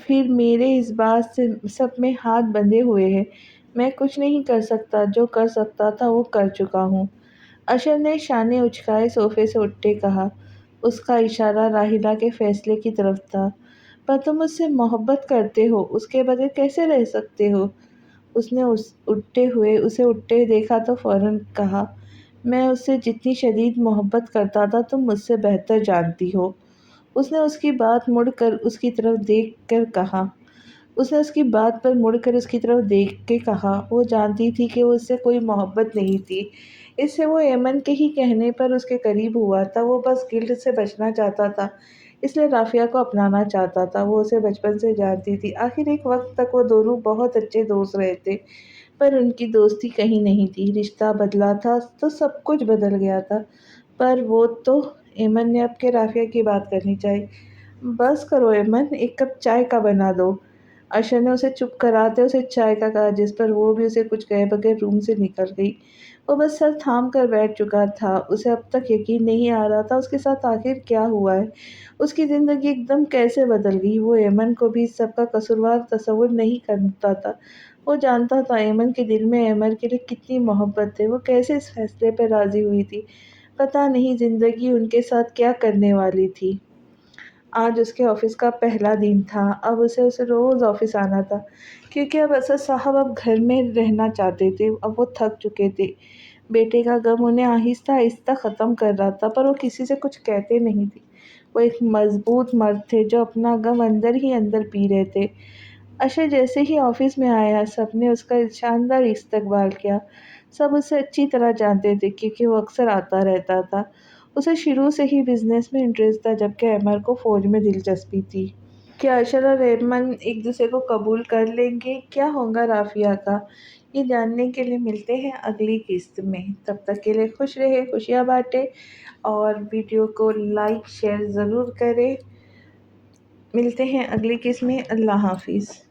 پھر میرے اس بات سے سب میں ہاتھ بندھے ہوئے ہیں، میں کچھ نہیں کر سکتا، جو کر سکتا تھا وہ کر چکا ہوں۔ اشر نے شانے اچکائے صوفے سے اٹھتے کہا۔ اس کا اشارہ راحیلہ کے فیصلے کی طرف تھا۔ پر تم اس سے محبت کرتے ہو، اس کے بغیر کیسے رہ سکتے ہو؟ اس نے اسے اٹھتے دیکھا تو فوراً کہا، میں اس سے جتنی شدید محبت کرتا تھا تم مجھ سے بہتر جانتی ہو۔ اس نے اس کی بات مڑ کر اس کی طرف دیکھ کر کہا۔ اس نے اس کی بات پر مڑ کر اس کی طرف دیکھ کے کہا۔ وہ جانتی تھی کہ اس سے کوئی محبت نہیں تھی، اس سے وہ ایمن کے ہی کہنے پر اس کے قریب ہوا تھا۔ وہ بس گلٹ سے بچنا چاہتا تھا، اس لیے رافیہ کو اپنانا چاہتا تھا۔ وہ اسے بچپن سے جانتی تھی۔ آخر ایک وقت تک وہ دونوں بہت اچھے دوست رہے تھے، پر ان کی دوستی کہیں نہیں تھی۔ رشتہ بدلا تھا تو سب کچھ بدل گیا تھا۔ پر وہ تو ایمن نے اب کے رافیہ کی بات کرنی چاہی۔ بس کرو ایمن، ایک کپ چائے کا بنا دو۔ اشر نے اسے چپ کراتے اسے چائے کا کہا، جس پر وہ بھی اسے کچھ کہے بغیر روم سے نکل گئی۔ وہ بس سر تھام کر بیٹھ چکا تھا۔ اسے اب تک یقین نہیں آ رہا تھا اس کے ساتھ آخر کیا ہوا ہے۔ اس کی زندگی ایک دم کیسے بدل گئی۔ وہ ایمن کو بھی اس سب کا قصوروار تصور نہیں کرتا تھا۔ وہ جانتا تھا ایمن کے دل میں ایمن کے لیے کتنی محبت ہے۔ وہ کیسے اس فیصلے پر راضی ہوئی تھی۔ پتہ نہیں زندگی ان کے ساتھ کیا کرنے والی تھی۔ آج اس کے آفس کا پہلا دن تھا۔ اب اسے روز آفس آنا تھا، کیونکہ اب اسد صاحب اب گھر میں رہنا چاہتے تھے۔ اب وہ تھک چکے تھے۔ بیٹے کا غم انہیں آہستہ آہستہ ختم کر رہا تھا، پر وہ کسی سے کچھ کہتے نہیں تھے۔ وہ ایک مضبوط مرد تھے جو اپنا غم اندر ہی اندر پی رہے تھے۔ اشر جیسے ہی آفس میں آیا، سب نے اس کا شاندار استقبال کیا۔ سب اسے اچھی طرح جانتے تھے، کیونکہ وہ اکثر آتا رہتا تھا۔ اسے شروع سے ہی بزنس میں انٹرسٹ تھا، جبکہ عمر کو فوج میں دلچسپی تھی۔ کیا اشر اور ایمن ایک دوسرے کو قبول کر لیں گے؟ کیا ہوگا رافیہ کا؟ یہ جاننے کے لیے ملتے ہیں اگلی قسط میں۔ تب تک کے لیے خوش رہیں، خوشیاں بانٹیں اور ویڈیو کو لائک شیئر ضرور کریں۔ ملتے ہیں اگلی قسط میں۔ اللہ حافظ۔